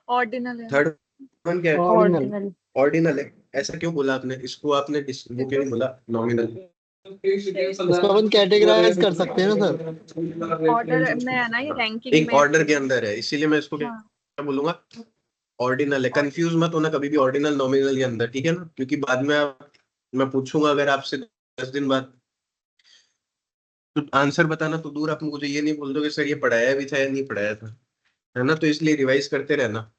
Ordinal है। थर्ड वन क्या है, ऑर्डिनल। ऑर्डिनल है। ऐसा क्यों बोला आपने, इसको आपने वो क्यों नहीं बोला नॉमिनल। इसको अपन कैटेगराइज कर सकते हैं ना सर। ऑर्डर में है ना, ये रैंकिंग एक में। ऑर्डर के अंदर है, इसीलिए मैं इसको क्या हाँ। क्या बोलूंगा, ऑर्डिनल है। कंफ्यूज मत होना कभी भी ऑर्डिनल नॉमिनल के अंदर, ठीक है ना, क्योंकि बाद में आप, मैं पूछूंगा अगर आपसे 10 दिन बाद, तो आंसर बताना तो दूर, आप मुझे ये नहीं बोल दो कि सर ये पढ़ाया भी था या नहीं पढ़ाया था, है ना। तो इसलिए रिवाइज करते रहना।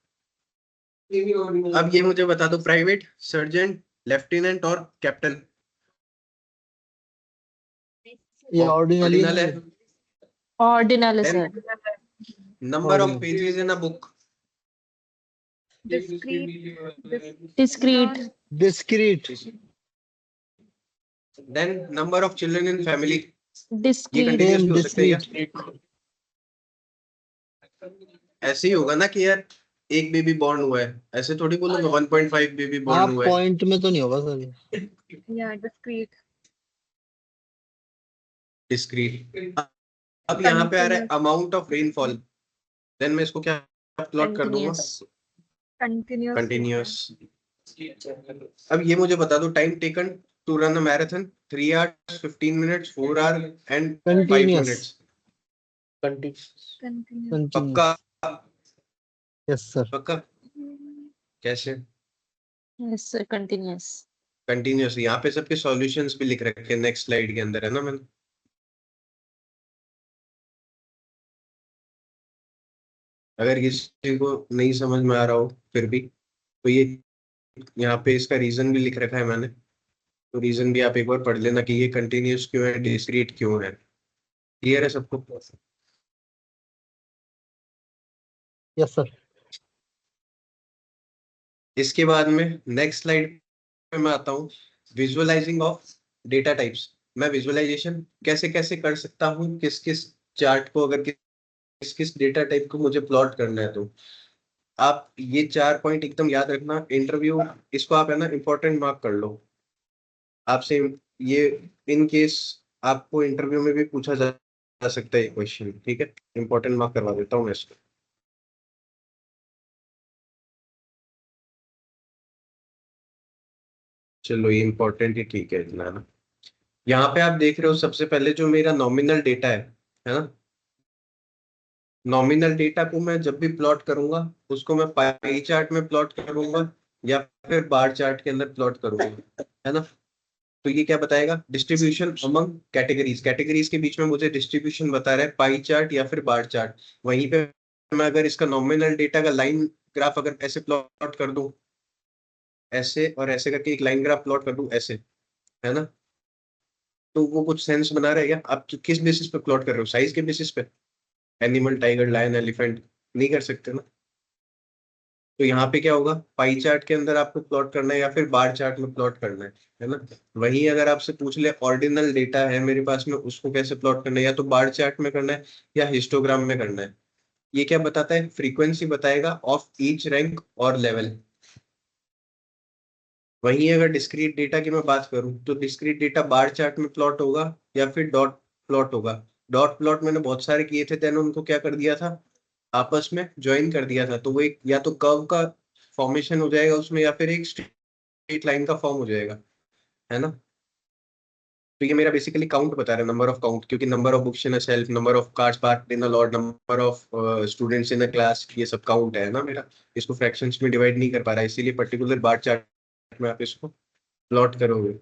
अब ये मुझे बता दो, प्राइवेट, सर्जेंट, लेफ्टिनेंट और कैप्टन ये ऑर्डिनली ऑर्डिनल है। है। ऑर्डिनल है then sir. Number of ordinal. Pages in a book, Discrete. Discrete. Discrete. Then number of children in family, ये डिस्क्रीट। कंटिन्यूस सेम भी हो सकते हैं डिस्क्रीट। क्या, ऐसे ही होगा ना कि यार एक बेबी बॉर्न हुआ है, ऐसे थोड़ी बोलोगे 1.5 बेबी हाँ, बॉर्न हुआ है, पॉइंट में तो नहीं होगा सर ये। Yeah, discrete. डिस्क्रीट। अब यहाँ पे आ रहा है अमाउंट ऑफ रेनफॉल, देन मैं इसको क्या प्लॉट कर दूंगा, कंटिन्यूअस। Continuous. कंटिन्यूअस। अब ये मुझे बता दो, time taken to run a marathon 3 hours 15 minutes 4 hour and 5 continuous. minutes, Continuous. पक्का, कंटिन्यूअस। Yes sir. पक्का, कैसे, यस सर, कंटिन्यूअस। कंटिन्यूअसली यहाँ पे सबके सॉल्यूशंस भी लिख रखे हैं नेक्स्ट स्लाइड के अंदर, है ना मैंने। अगर किसी को नहीं समझ में आ रहा हो फिर भी, तो ये यहाँ पे इसका रीजन भी लिख रखा है मैंने, तो रीजन भी आप एक बार पढ़ लेना कि ये कंटिन्यूअस क्यों है, डिस्क्रीट क्यों है। क्लियर है सबको? Yes sir. इसके बाद में नेक्स्ट स्लाइड पे मैं आता हूँ, विजुअलाइजिंग ऑफ डेटा टाइप्स। मैं विजुअलाइजेशन कैसे कैसे कर सकता हूँ, किस किस चार्ट को, अगर किस किस डेटा टाइप को मुझे प्लॉट करना है, तो आप ये 4 पॉइंट एकदम याद रखना। इंटरव्यू इसको आप है ना इंपॉर्टेंट मार्क कर लो आपसे, ये इन केस आपको इंटरव्यू में भी पूछा जा सकता है ये क्वेश्चन, ठीक है। इंपॉर्टेंट मार्क करवा देता हूँ मैं इसको। चलो ये इंपॉर्टेंट ही ठीक है इतना, है ना। यहाँ पे आप देख रहे हो सबसे पहले जो मेरा नॉमिनल डेटा है ना, नॉमिनल डेटा को मैं जब भी प्लॉट करूंगा उसको मैं पाई चार्ट में प्लॉट करूंगा या फिर बार चार्ट के अंदर प्लॉट करूंगा, है ना। तो ये क्या बताएगा, डिस्ट्रीब्यूशन अमंग कैटेगरीज, कैटेगरीज के बीच में मुझे डिस्ट्रीब्यूशन बता रहा है पाई चार्ट या फिर बार चार्ट। वहीं पे मैं अगर इसका नॉमिनल डेटा का लाइन ग्राफ अगर ऐसे प्लॉट कर दूं, ऐसे और ऐसे करके एक लाइन ग्राफ प्लॉट कर दूं ऐसे, है ना, तो वो कुछ सेंस बना रहा है क्या? आप किस बेसिस पे प्लॉट कर रहे हो, साइज के बेसिस पे? एनिमल, टाइगर, लायन, एलिफेंट नहीं कर सकते ना। तो यहाँ पे क्या होगा, पाई चार्ट के अंदर आपको प्लॉट करना है या फिर बार चार्ट में प्लॉट करना है ना। वहीं अगर आपसे पूछ ले ऑर्डिनल डेटा है मेरे पास में, उसको कैसे प्लॉट करना है, या तो बार चार्ट में करना है या हिस्टोग्राम में करना है। ये क्या बताता है, फ्रीक्वेंसी बताएगा ऑफ ईच रैंक और लेवल। वहीं अगर डिस्क्रीट डेटा की मैं बात करूं तो डिस्क्रीट डेटा बार चार्ट में प्लॉट होगा या फिर डॉट प्लॉट होगा। डॉट प्लॉट मैंने बहुत सारे किए थे, देन उनको क्या कर दिया था, आपस में ज्वाइन कर दिया था, तो वो एक या तो कर्व का फॉर्मेशन हो जाएगा उसमें या फिर एक स्ट्रेट लाइन का फॉर्म हो जाएगा, है ना। तो ये मेरा बेसिकली काउंट बता रहा है, नंबर ऑफ काउंट, क्योंकि number of books in a self, number of cards parked in a lot, number of students in a class, ये सब काउंट है ना मेरा। इसको फ्रैक्शंस में डिवाइड नहीं कर पा रहा है, इसीलिए पर्टिकुलर बार चार्ट में आप इसको प्लॉट करोगे।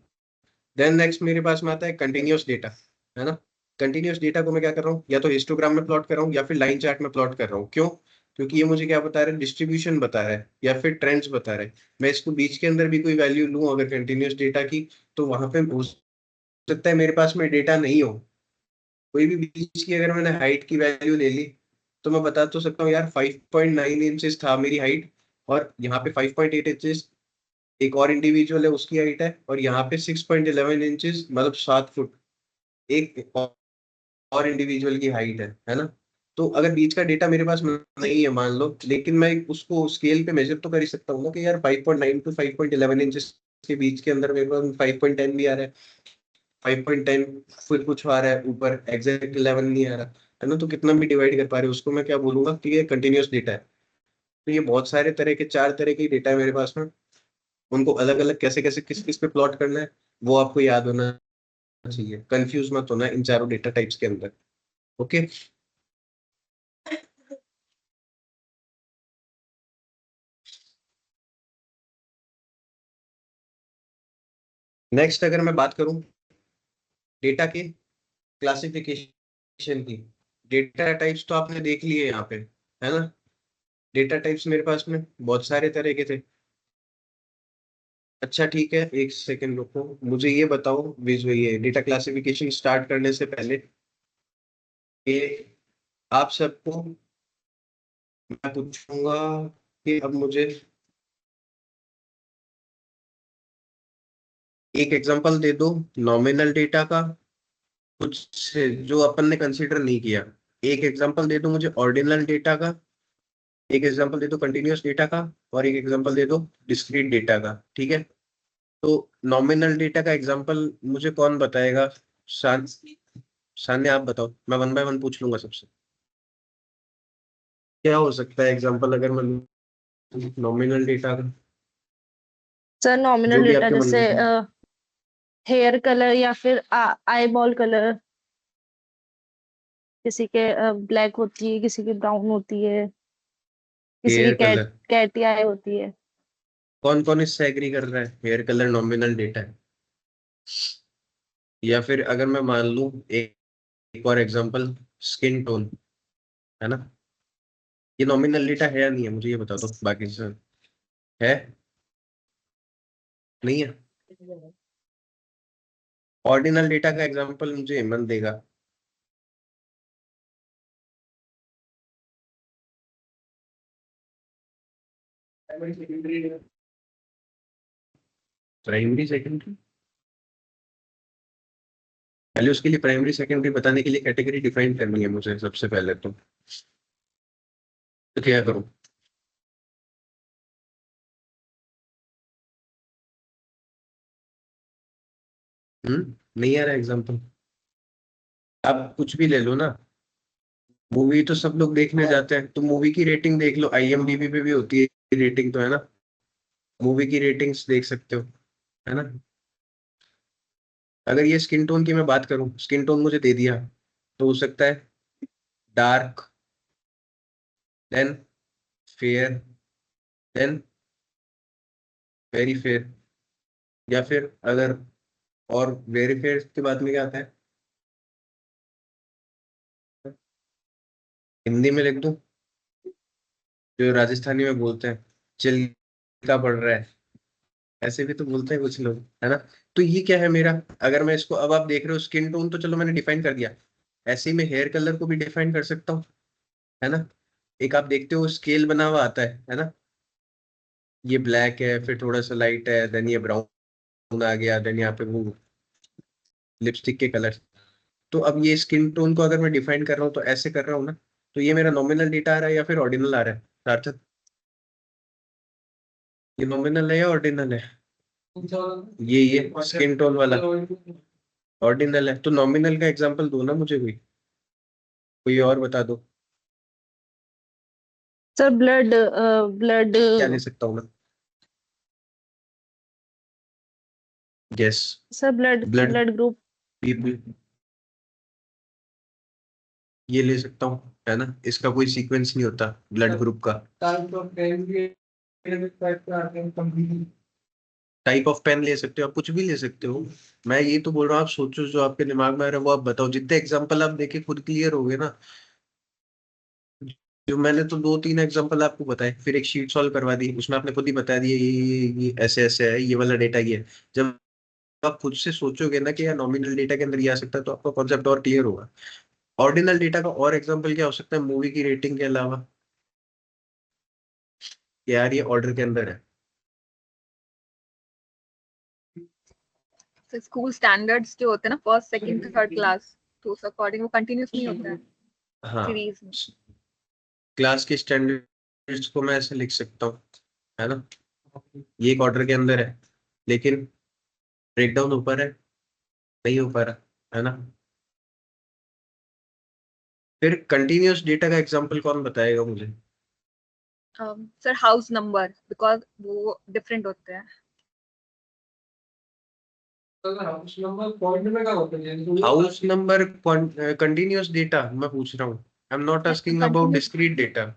देन नेक्स्ट मेरे पास में आता है कंटिन्यूअस डेटा, है ना। कंटिन्यूअस डेटा को मैं क्या कर रहा हूँ, या तो हिस्टोग्राम में प्लॉट कर रहा हूँ या फिर लाइन चार्ट में प्लॉट कर रहा हूँ। क्यों? क्योंकि ये मुझे क्या बता रहा है, डिस्ट्रीब्यूशन बता रहा है या फिर ट्रेंड्स बता रहा है। मैं इसको बीच के अंदर भी कोई वैल्यू लूँ अगर कंटिन्यूअस डेटा की, तो वहां पे हो सकता है मेरे पास में डेटा नहीं हो। कोई भी बीच की अगर मैंने हाइट की वैल्यू ले ली, तो मैं बता तो सकता हूँ यार 5.9 इंचेस था मेरी हाइट, और यहाँ पे 5.8 इंचेस एक और इंडिविजुअल है उसकी हाइट है, और यहाँ पे 6.11 इंचेस मतलब 7 फुट एक और इंडिविजुअल की हाइट है ना। तो अगर बीच का डेटा मेरे पास नहीं है मान लो, लेकिन मैं उसको स्केल पे मेजर तो कर ही सकता हूँ ना कि यार 5.9 टू 5.11 इंचेस के बीच के अंदर मेरे पास 5.10 भी आ रहा है, 5.10 फिर कुछ आ रहा है ऊपर, एग्जैक्ट 11 नहीं आ रहा, है ना। तो कितना भी डिवाइड कर पा रहे हो उसको मैं क्या बोलूंगा कि ये कंटिन्यूअस डेटा है। तो ये बहुत सारे तरह के 4 तरह के डेटा है मेरे पास में, उनको अलग अलग कैसे कैसे किस किस पे प्लॉट करना है वो आपको याद होना चाहिए। कंफ्यूज मत होना इन चारों डेटा टाइप्स के अंदर। ओके। नेक्स्ट अगर मैं बात करूं डेटा के क्लासिफिकेशन की, डेटा टाइप्स तो आपने देख लिए यहाँ पे, है ना। डेटा टाइप्स मेरे पास में बहुत सारे तरह के थे। अच्छा ठीक है, एक सेकंड रुको, मुझे ये बताओ विजुअल ये डेटा क्लासिफिकेशन स्टार्ट करने से पहले कि आप सबको मैं पूछूंगा कि अब मुझे एक एग्जांपल दे दो नॉमिनल डेटा का, कुछ से जो अपन ने कंसीडर नहीं किया। एक एग्जांपल दे दो मुझे ऑर्डिनल डेटा का, एक एग्जांपल दे दो कंटिन्यूअस डेटा का, और एक एग्जांपल दे दो डिस्क्रीट डेटा का, ठीक है। तो नॉमिनल डेटा का एग्जांपल मुझे कौन बताएगा? शान शान्य आप बताओ, मैं वन बाय वन पूछ लूंगा सबसे। क्या हो सकता है एग्जांपल अगर मैं नॉमिनल डेटा का, सर जो नॉमिनल भी डेटा आपके मन जैसे में। हेयर कलर या फिर आई बॉल कलर, किसी के ब्लैक होती है, किसी की ब्राउन होती है, किसी की हेयर कलर, कैटी आई होती है। कौन कौन इससे एग्री कर रहा है हेयर कलर नॉमिनल डेटा है? या फिर अगर मैं मान लूं एक और एग्जांपल, स्किन टोन, है ना, ये नॉमिनल डेटा है या नहीं है, मुझे ये बता दो बाकी से। है? नहीं है? ऑर्डिनल डेटा का एग्जांपल मुझे हेमंत देगा। Primary secondary? पहले उसके लिए प्राइमरी सेकेंडरी बताने के लिए कैटेगरी डिफाइन करनी है मुझे सबसे पहले तो क्या करूं? नहीं आ रहा एग्जांपल। आप कुछ भी ले लो ना, मूवी तो सब लोग देखने जाते हैं, तो मूवी की रेटिंग देख लो, IMDb पे भी होती है रेटिंग, तो है ना, मूवी की रेटिंग्स देख सकते हो, है ना। अगर ये स्किन टोन की मैं बात करूं, स्किन टोन मुझे दे दिया, तो हो सकता है dark, then fair, then very fair, या फिर अगर और वेरी फेयर के बाद में क्या आता है, हिंदी में लिख दूं, जो राजस्थानी में बोलते हैं चिल का पड़ रहा है, ऐसे भी तो बोलते हैं कुछ लोग, है ना। तो ये क्या है मेरा, अगर मैं इसको, अब आप देख रहे हो स्किन टोन तो चलो मैंने डिफाइन कर दिया, ऐसे ही मैं हेयर कलर को भी डिफाइन कर सकता हूँ, है ना। एक आप देखते हो स्केल बना हुआ आता है ना, ये ब्लैक है, फिर थोड़ा सा लाइट है, देन ये ब्राउन आ गया, देन यहाँ पे वो लिपस्टिक के कलर। तो अब ये स्किन टोन को अगर मैं डिफाइन कर रहा हूँ तो ऐसे कर रहा हूँ ना, तो ये मेरा नॉमिनल डेटा आ रहा है या फिर ऑर्डिनल आ रहा है सार्थक? ये नॉमिनल है या ऑर्डिनल है? ये स्किन टोन वाला ऑर्डिनल है, तो नॉमिनल का एग्जांपल दो ना मुझे, कोई कोई और बता दो। सर ब्लड ब्लड क्या ले सकता हूँ मैं? Gas. Sir blood blood blood group. People, ये ले सकता हूँ, है ना, इसका कोई सीक्वेंस नहीं होता ब्लड ग्रुप का। टाइप ऑफ पेन ले सकते हो, आप कुछ भी ले सकते हो। मैं ये तो बोल रहा हूँ, आप सोचो जो आपके दिमाग में आ रहा है वो आप बताओ, जितने एग्जांपल आप देखे खुद क्लियर हो गए ना। जो मैंने तो 2-3 एग्जांपल आपको बताए, फिर एक शीट सॉल्व करवा दी, उसमें आपने खुद ही बता दिया ये ऐसे ऐसे है, ये वाला डेटा ये है। जब आप खुद से सोचोगे ना कि यार नॉमिनल डेटा के अंदर ये आ सकता है, तो आपका कॉन्सेप्ट और क्लियर होगा। ऑर्डिनल डेटा का और एग्जांपल क्या हो सकता है मूवी की रेटिंग के अलावा? यार ये ऑर्डर के अंदर है। स्कूल स्टैंडर्ड्स जो होते हैं ना, फर्स्ट सेकंड थर्ड क्लास, तो उस अकॉर्डिंग वो कंटिन्यूस नहीं होता है हाँ, सीरीज में। क्लास के स्टैंडर्ड्स को मैं ऐसे लिख सकता हूँ, है ना, ये एक ऑर्डर के अंदर है, लेकिन ब्रेक डाउन ऊपर है, नहीं हो पा रहा, है ना। फिर कंटिन्यूअस डेटा का एग्जांपल कौन बताएगा मुझे? सर हाउस नंबर, बिकॉज वो डिफरेंट होते हैं। हाउस नंबर कंटिन्यूअस डेटा मैं पूछ रहा हूँ, I am not asking about continuous, discrete data. Okay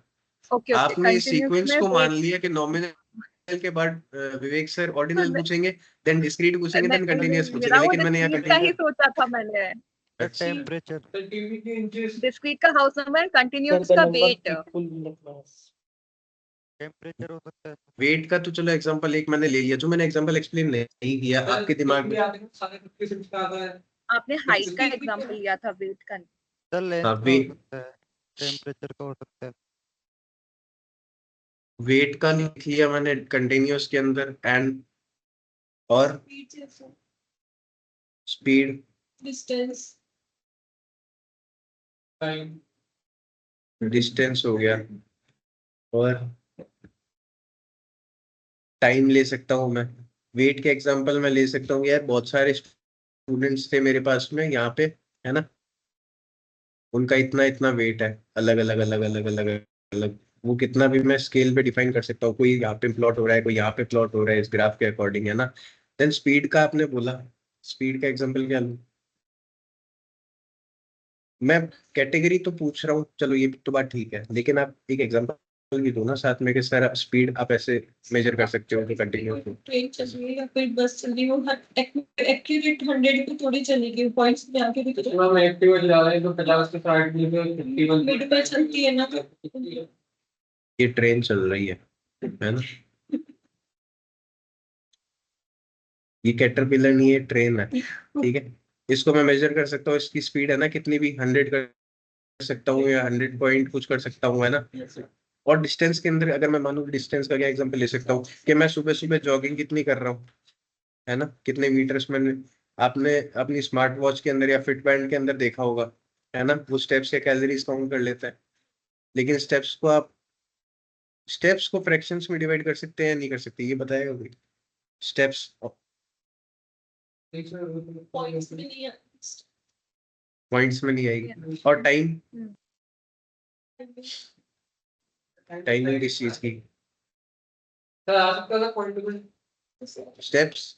okay, आपने कंटिन्यूस सीक्वेंस में को मान वेट। लिया कि नॉमिनल के बाद विवेक सर ऑर्डिनल तो पूछेंगे, देन डिस्क्रीट पूछेंगे, देन कंटिन्यूअस पूछेंगे, मेरा वो लेकिन मैंने यहाँ डिस्क्रीट का ही कंटिन्यूअस। सोचा था मैंने। अच्छा, टेम्परेचर डिस्क्रीट का हाउस नंबर, कंटिन्यूस का वेट। हो सकता है। वेट का तो चलो एग्जांपल एक मैंने ले लिया, जो मैंने एग्जांपल एक्सप्लेन नहीं किया आपके दिमाग में। आपने हाइट का एग्जांपल लिया था, वेट का नहीं। सर लेंथ हाँ, का हो सकता है, टेम्परेचर का हो सकता है। वेट का लिख लिया मैंने कंटिन्यूअस के अंदर, एंड और स्पीड, डिस्टेंस, टाइम। डिस्टेंस हो गया, और टाइम ले सकता हूँ मैं। वेट के एग्जांपल मैं ले सकता हूँ यार, बहुत सारे स्टूडेंट्स थे मेरे पास में यहाँ पे, है ना, उनका इतना इतना वेट है, अलग अलग अलग अलग अलग अलग, वो कितना भी मैं स्केल पे डिफाइन कर सकता हूँ, कोई यहाँ पे प्लॉट हो रहा है, कोई यहाँ पे प्लॉट हो रहा है इस ग्राफ के अकॉर्डिंग, है ना। देन स्पीड का आपने बोला, स्पीड का एग्जांपल क्या लूँ मैं? कैटेगरी तो पूछ रहा हूँ, चलो ये तो बात ठीक है, लेकिन आप एक एग्जांपल भी दो ना साथ में, कि सारा स्पीड आप ऐसे मेजर कर सकते हो कि कंटिन्यू। ट्रेन चल रही है या फिर बस चल रही है, वो एक्यूरेट 100 पे थोड़ी चलेगी, पॉइंट्स में आके भी तो थोड़ा मैं एक्टिव जा रहा है तो 50 के 60 में 51 मिड पे चलती है ना, तो ये ट्रेन चल रही है ना, ये कैटरपिलर नहीं है, ट्रेन है, ठीक है। इसको मैं मेजर कर सकता हूँ, इसकी स्पीड है ना कितनी भी 100 कर सकता हूँ या 100 पॉइंट कुछ कर सकता हूँ, है ना। और डिस्टेंस के अंदर अगर मैं मानूँ, डिस्टेंस का क्या एग्जांपल ले सकता हूँ कि मैं सुबह सुबह जॉगिंग कितनी कर रहा हूँ, है ना, कितने मीटर्स मैंने, आपने अपनी स्मार्ट वॉच के अंदर या फिट बैंड के अंदर देखा होगा, है ना, वो स्टेप्स या कैलोरीज काउंट कर लेता है। लेकिन स्टेप्स को फ्रैक्शंस में डिवाइड कर सकते हैं या नहीं कर सकते, ये बताएगा कोई। स्टेप्स पॉइंट्स में नहीं है। पॉइंट्स में नहीं आएगी। और टाइम, टाइमिंग किस चीज की, सर आ सकता था पॉइंट स्टेप्स।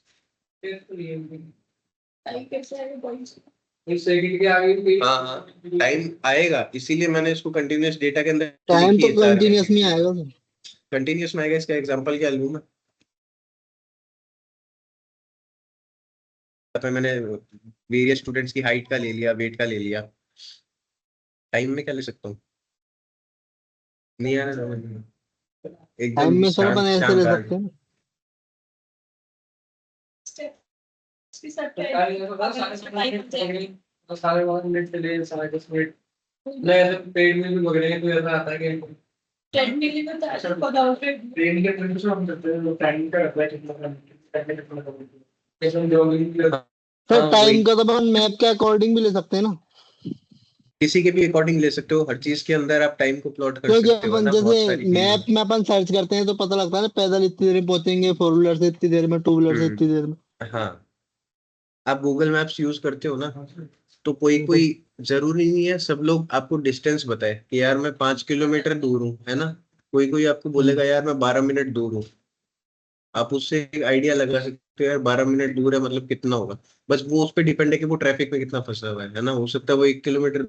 टाइम कैसे आएगा पॉइंट्स? इस सेकंड के आगे भी हाँ टाइम आएगा, इसीलिए मैंने इसको कंटिन्यूअस डेटा के अंदर टाइम लिखी तो है 4 कंटिन्यूअस में आएगा सर। कंटिन्यूअस में आएगा। इसका एग्जांपल क्या लूँ मैं, पे मैंने वेरियस स्टूडेंट्स की हाइट का ले लिया, वेट का ले लिया, टाइम में क्या ले सकता हूँ, नहीं आ रहा समझ में। टाइम एकदम में सर अपन शांत ऐसे ले शांत सकते हैं ना। स्टेप्स के साथ सारे 1 मिनट के लिए सारे 10 मिनट नहीं ऐसे पेड में भी वगैरह तो ऐसा आता है कि 10 मिली में तो ऐसा पता होता है। ट्रेन के प्रिंट से हम करते हैं, टाइम का रहता है कितना करना है, जैसे हम जॉगिंग के लिए सर हाँ, टाइम वही। का तो अपन मैप के अकॉर्डिंग भी ले सकते हैं ना, किसी के भी अकॉर्डिंग ले सकते हो, हर चीज के अंदर आप टाइम को प्लॉट कर क्योंकि सकते हो, है अपन ना, बहुत जैसे सारी चीजों में। मैप में अपन सर्च करते हैं तो पता लगता है ना, पैदल इतनी देर में पहुंचेंगे, फोर व्हीलर से इतनी देर में, टू व्हीलर से इतनी देर में। हाँ आप गूगल मैप्स यूज करते हो ना, तो कोई कोई जरूरी नहीं है सब लोग आपको डिस्टेंस बताए कि यार मैं 5 किलोमीटर दूर हूँ, है ना। कोई कोई आपको बोलेगा यार मैं 12 मिनट दूर हूँ, आप उससे एक आइडिया लगा सकते हो यार 12 मिनट दूर है मतलब कितना होगा। बस वो उस पर डिपेंड है कि वो ट्रैफिक में कितना फंसा हुआ है ना। हो सकता है वो 1 किलोमीटर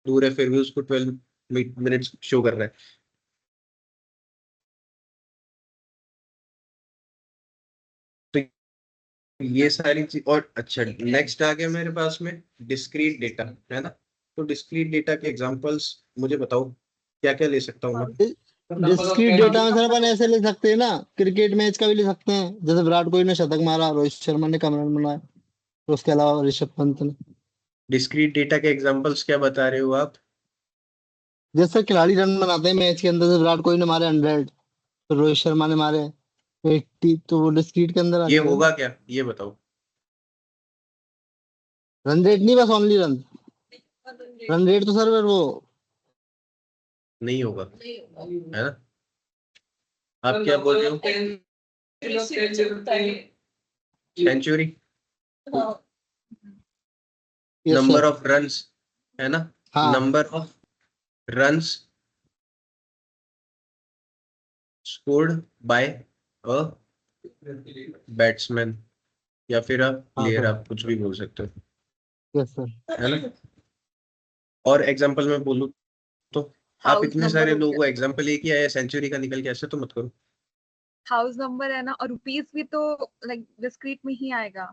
दूर है फिर भी उसको 12 मिनट शो कर रहा है। तो ये सारी चीज, और अच्छा नेक्स्ट आ गया मेरे पास में डिस्क्रीट डेटा, है ना। तो डिस्क्रीट डेटा के एग्जांपल्स मुझे बताओ, क्या क्या ले सकता हूँ मैं। डिस्क्रीट डेटा में सर अपन ऐसे ले सकते हैं ना, क्रिकेट मैच का भी ले सकते हैं, जैसे विराट कोहली ने शतक मारा, रोहित शर्मा ने कम रन बनाया, तो उसके अलावा ऋषभ पंत ने। डिस्क्रीट डेटा के एग्जांपल्स क्या बता रहे हो आप। जैसे खिलाड़ी रन बनाते हैं मैच के अंदर, से विराट कोहली ने मारे 100, तो रोहित शर्मा ने मारे 80, तो वो डिस्क्रीट के अंदर आ ये जाएगा ना। होगा क्या, ये बताओ। रन रेट नहीं, बस ओनली रन। रन रेट तो सर फिर वो नहीं होगा, है ना। आप क्या बोल रहे हो, century, yes number sir. Of runs, है ना, हाँ number of runs scored by a batsman, या फिर आप हाँ प्लेयर, सर। आप कुछ भी बोल सकते हो, यस सर। है ना। और एग्जांपल में बोलूं तो आप हाउस इतने नंबर सारे हो लोगों गया, को एग्जांपल एक ही आया सेंचुरी का निकल के, ऐसे तो मत करो। हाउस नंबर है ना, और रुपीस भी तो लाइक डिस्क्रीट में ही आएगा।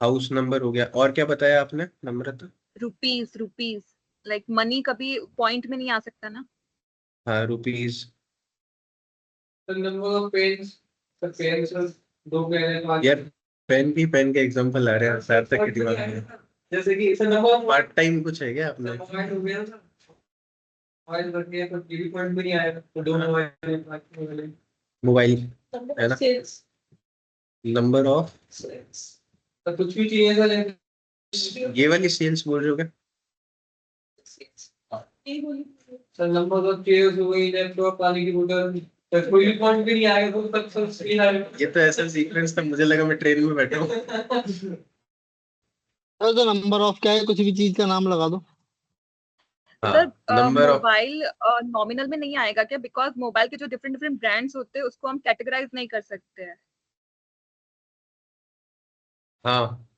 हाउस नंबर हो गया, और क्या बताया आपने Namrata. Rupees, rupees like money कभी पॉइंट में नहीं आ सकता ना। हाँ rupees. Number of pence, sir pence 2 pen है तो यार पेन भी, पेन के एग्जांपल आ रहे हैं सार्थक के दिमाग में। जैसे कि sir number of part time कुछ है क्या आपने। मोबाइल हो गया ना, मोबाइल रख दिया तो टीवी पॉइंट भी नहीं आएगा, तो 2 मोबाइल मोबाइल, है ना, सेल्स नंबर ऑफ, तो कुछ भी चाहिए सर, ये वाली सेल्स बोल रहे हो क्या। सर नंबर ऑफ चेयर्स हो गई, लैपटॉप, पानी की बोतल, तो कोई भी पॉइंट भी नहीं आएगा तो तब सब स्क्रीन आएगा। ये तो ऐसा सीक्वेंस था, मुझे लगा मैं ट्रेन में बैठा हूँ। सर तो नंबर ऑफ क्या है, कुछ भी चीज का नाम लगा दो। सर हाँ नंबर ऑफ, मोबाइल नॉमिनल में नहीं आएगा क्या, बिकॉज मोबाइल के जो डिफरेंट डिफरेंट ब्रांड्स होते हैं उसको हम कैटेगराइज नहीं कर सकते हैं। हाँ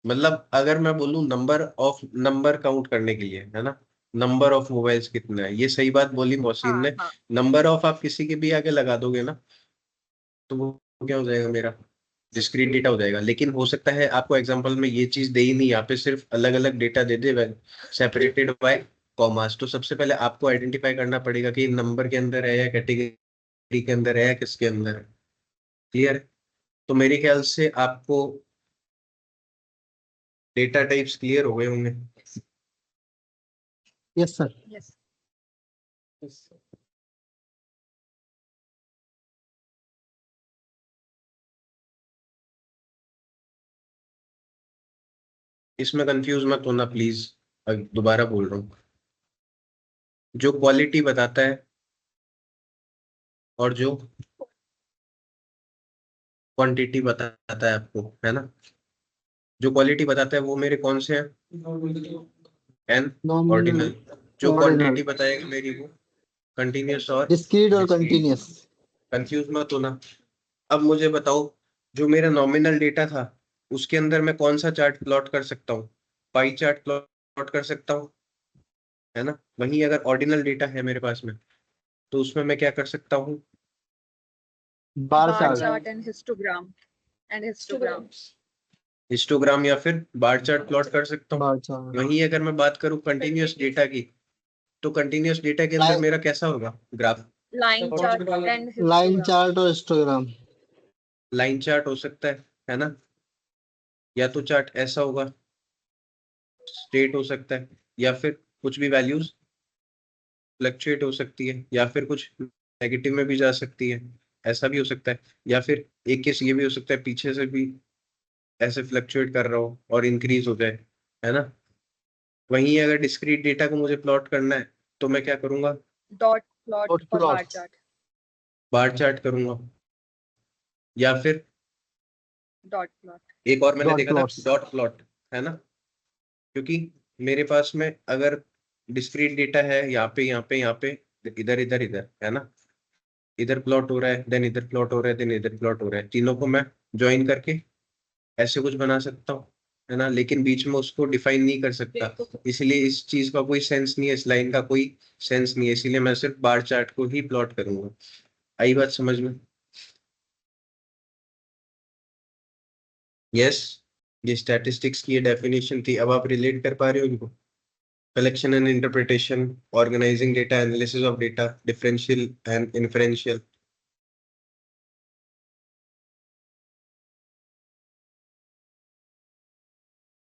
मतलब अगर मैं बोलूँ नंबर ऑफ, नंबर काउंट करने के लिए, है ना, नंबर ऑफ मोबाइल्स कितना है, ये सही बात बोली मोहसिन ने। हाँ नंबर ऑफ आप किसी के भी आगे लगा दोगे ना तो वो क्या हो जाएगा, मेरा डिस्क्रीट डेटा हो जाएगा। लेकिन हो सकता है आपको एग्जांपल में ये चीज दे ही नहीं, यहाँ पे सिर्फ अलग अलग data they they separated by commas. तो सबसे पहले आपको आइडेंटिफाई करना पड़ेगा कि नंबर के अंदर है या कैटेगरी के अंदर है या किसके अंदर है। क्लियर? तो मेरे ख्याल से आपको डेटा टाइप्स क्लियर हो गए होंगे। Yes sir. यस इसमें कंफ्यूज मत होना प्लीज, दोबारा बोल रहा हूँ। जो क्वालिटी बताता है और जो क्वांटिटी बताता है आपको, है ना। जो क्वालिटी बताता है वो मेरे कौन से हैं, एन ऑर्डिनल। जो क्वांटिटी बताएगा मेरी वो कंटिन्यूस और डिस्क्रीट और कंटिन्यूस। कंफ्यूज मत होना। अब मुझे बताओ, जो मेरा नॉमिनल डेटा था उसके अंदर मैं कौन सा चार्ट प्लॉट कर सकता हूँ? पाई चार्ट प्लॉट कर सकता हूँ, है ना। वहीं अगर ऑर्डिनल डेटा है मेरे पास में तो उसमें मैं क्या कर सकता हूँ? Bar bar chart. Chart and histogram histogram या फिर बार चार्ट प्लॉट कर सकता हूँ। Bar chart. वहीं अगर मैं बात करूँ कंटिन्यूअस डेटा की, तो कंटिन्यूअस डेटा के अंदर लाइन- मेरा कैसा होगा graph? Line chart and line chart और हिस्टोग्राम। लाइन चार्ट हो सकता है ना। या तो चार्ट ऐसा होगा, स्ट्रेट हो सकता है, या फिर कुछ भी वैल्यूज फ्लक्चुएट हो सकती है, या फिर कुछ नेगेटिव में भी जा सकती है, ऐसा भी हो सकता है। या फिर एक केस ये भी हो सकता है पीछे से भी ऐसे फ्लक्चुएट कर रहा हो और इंक्रीज हो जाए, है ना। वहीं अगर डिस्क्रीट डेटा को मुझे प्लॉट करना है तो मैं क्या करूंगा? डॉट प्लॉट Dot और plot. Bar chart. Bar chart करूंगा, या फिर डॉट प्लॉट। एक और मैंने Dot देखा था plots. डॉट प्लॉट, है ना। क्योंकि मेरे पास में अगर डिस्क्रीट डेटा है यहाँ पे यहाँ पे यहाँ पे, इधर इधर इधर, है ना। इधर प्लॉट हो रहा है, देन इधर प्लॉट हो रहा है, देन इधर प्लॉट हो रहा है, तीनों को मैं ज्वाइन करके ऐसे कुछ बना सकता हूँ, है ना। लेकिन बीच में उसको डिफाइन नहीं कर सकता, इसलिए इस चीज का कोई सेंस नहीं है, इस लाइन का कोई सेंस नहीं है, इसीलिए मैं सिर्फ बार चार्ट को ही प्लॉट करूंगा। आई बात समझ में? यस। ये स्टैटिस्टिक्स की डेफिनेशन थी, अब आप रिलेट कर पा रहे हो इनको? collection and interpretation, organizing data, analysis of data, differential and inferential,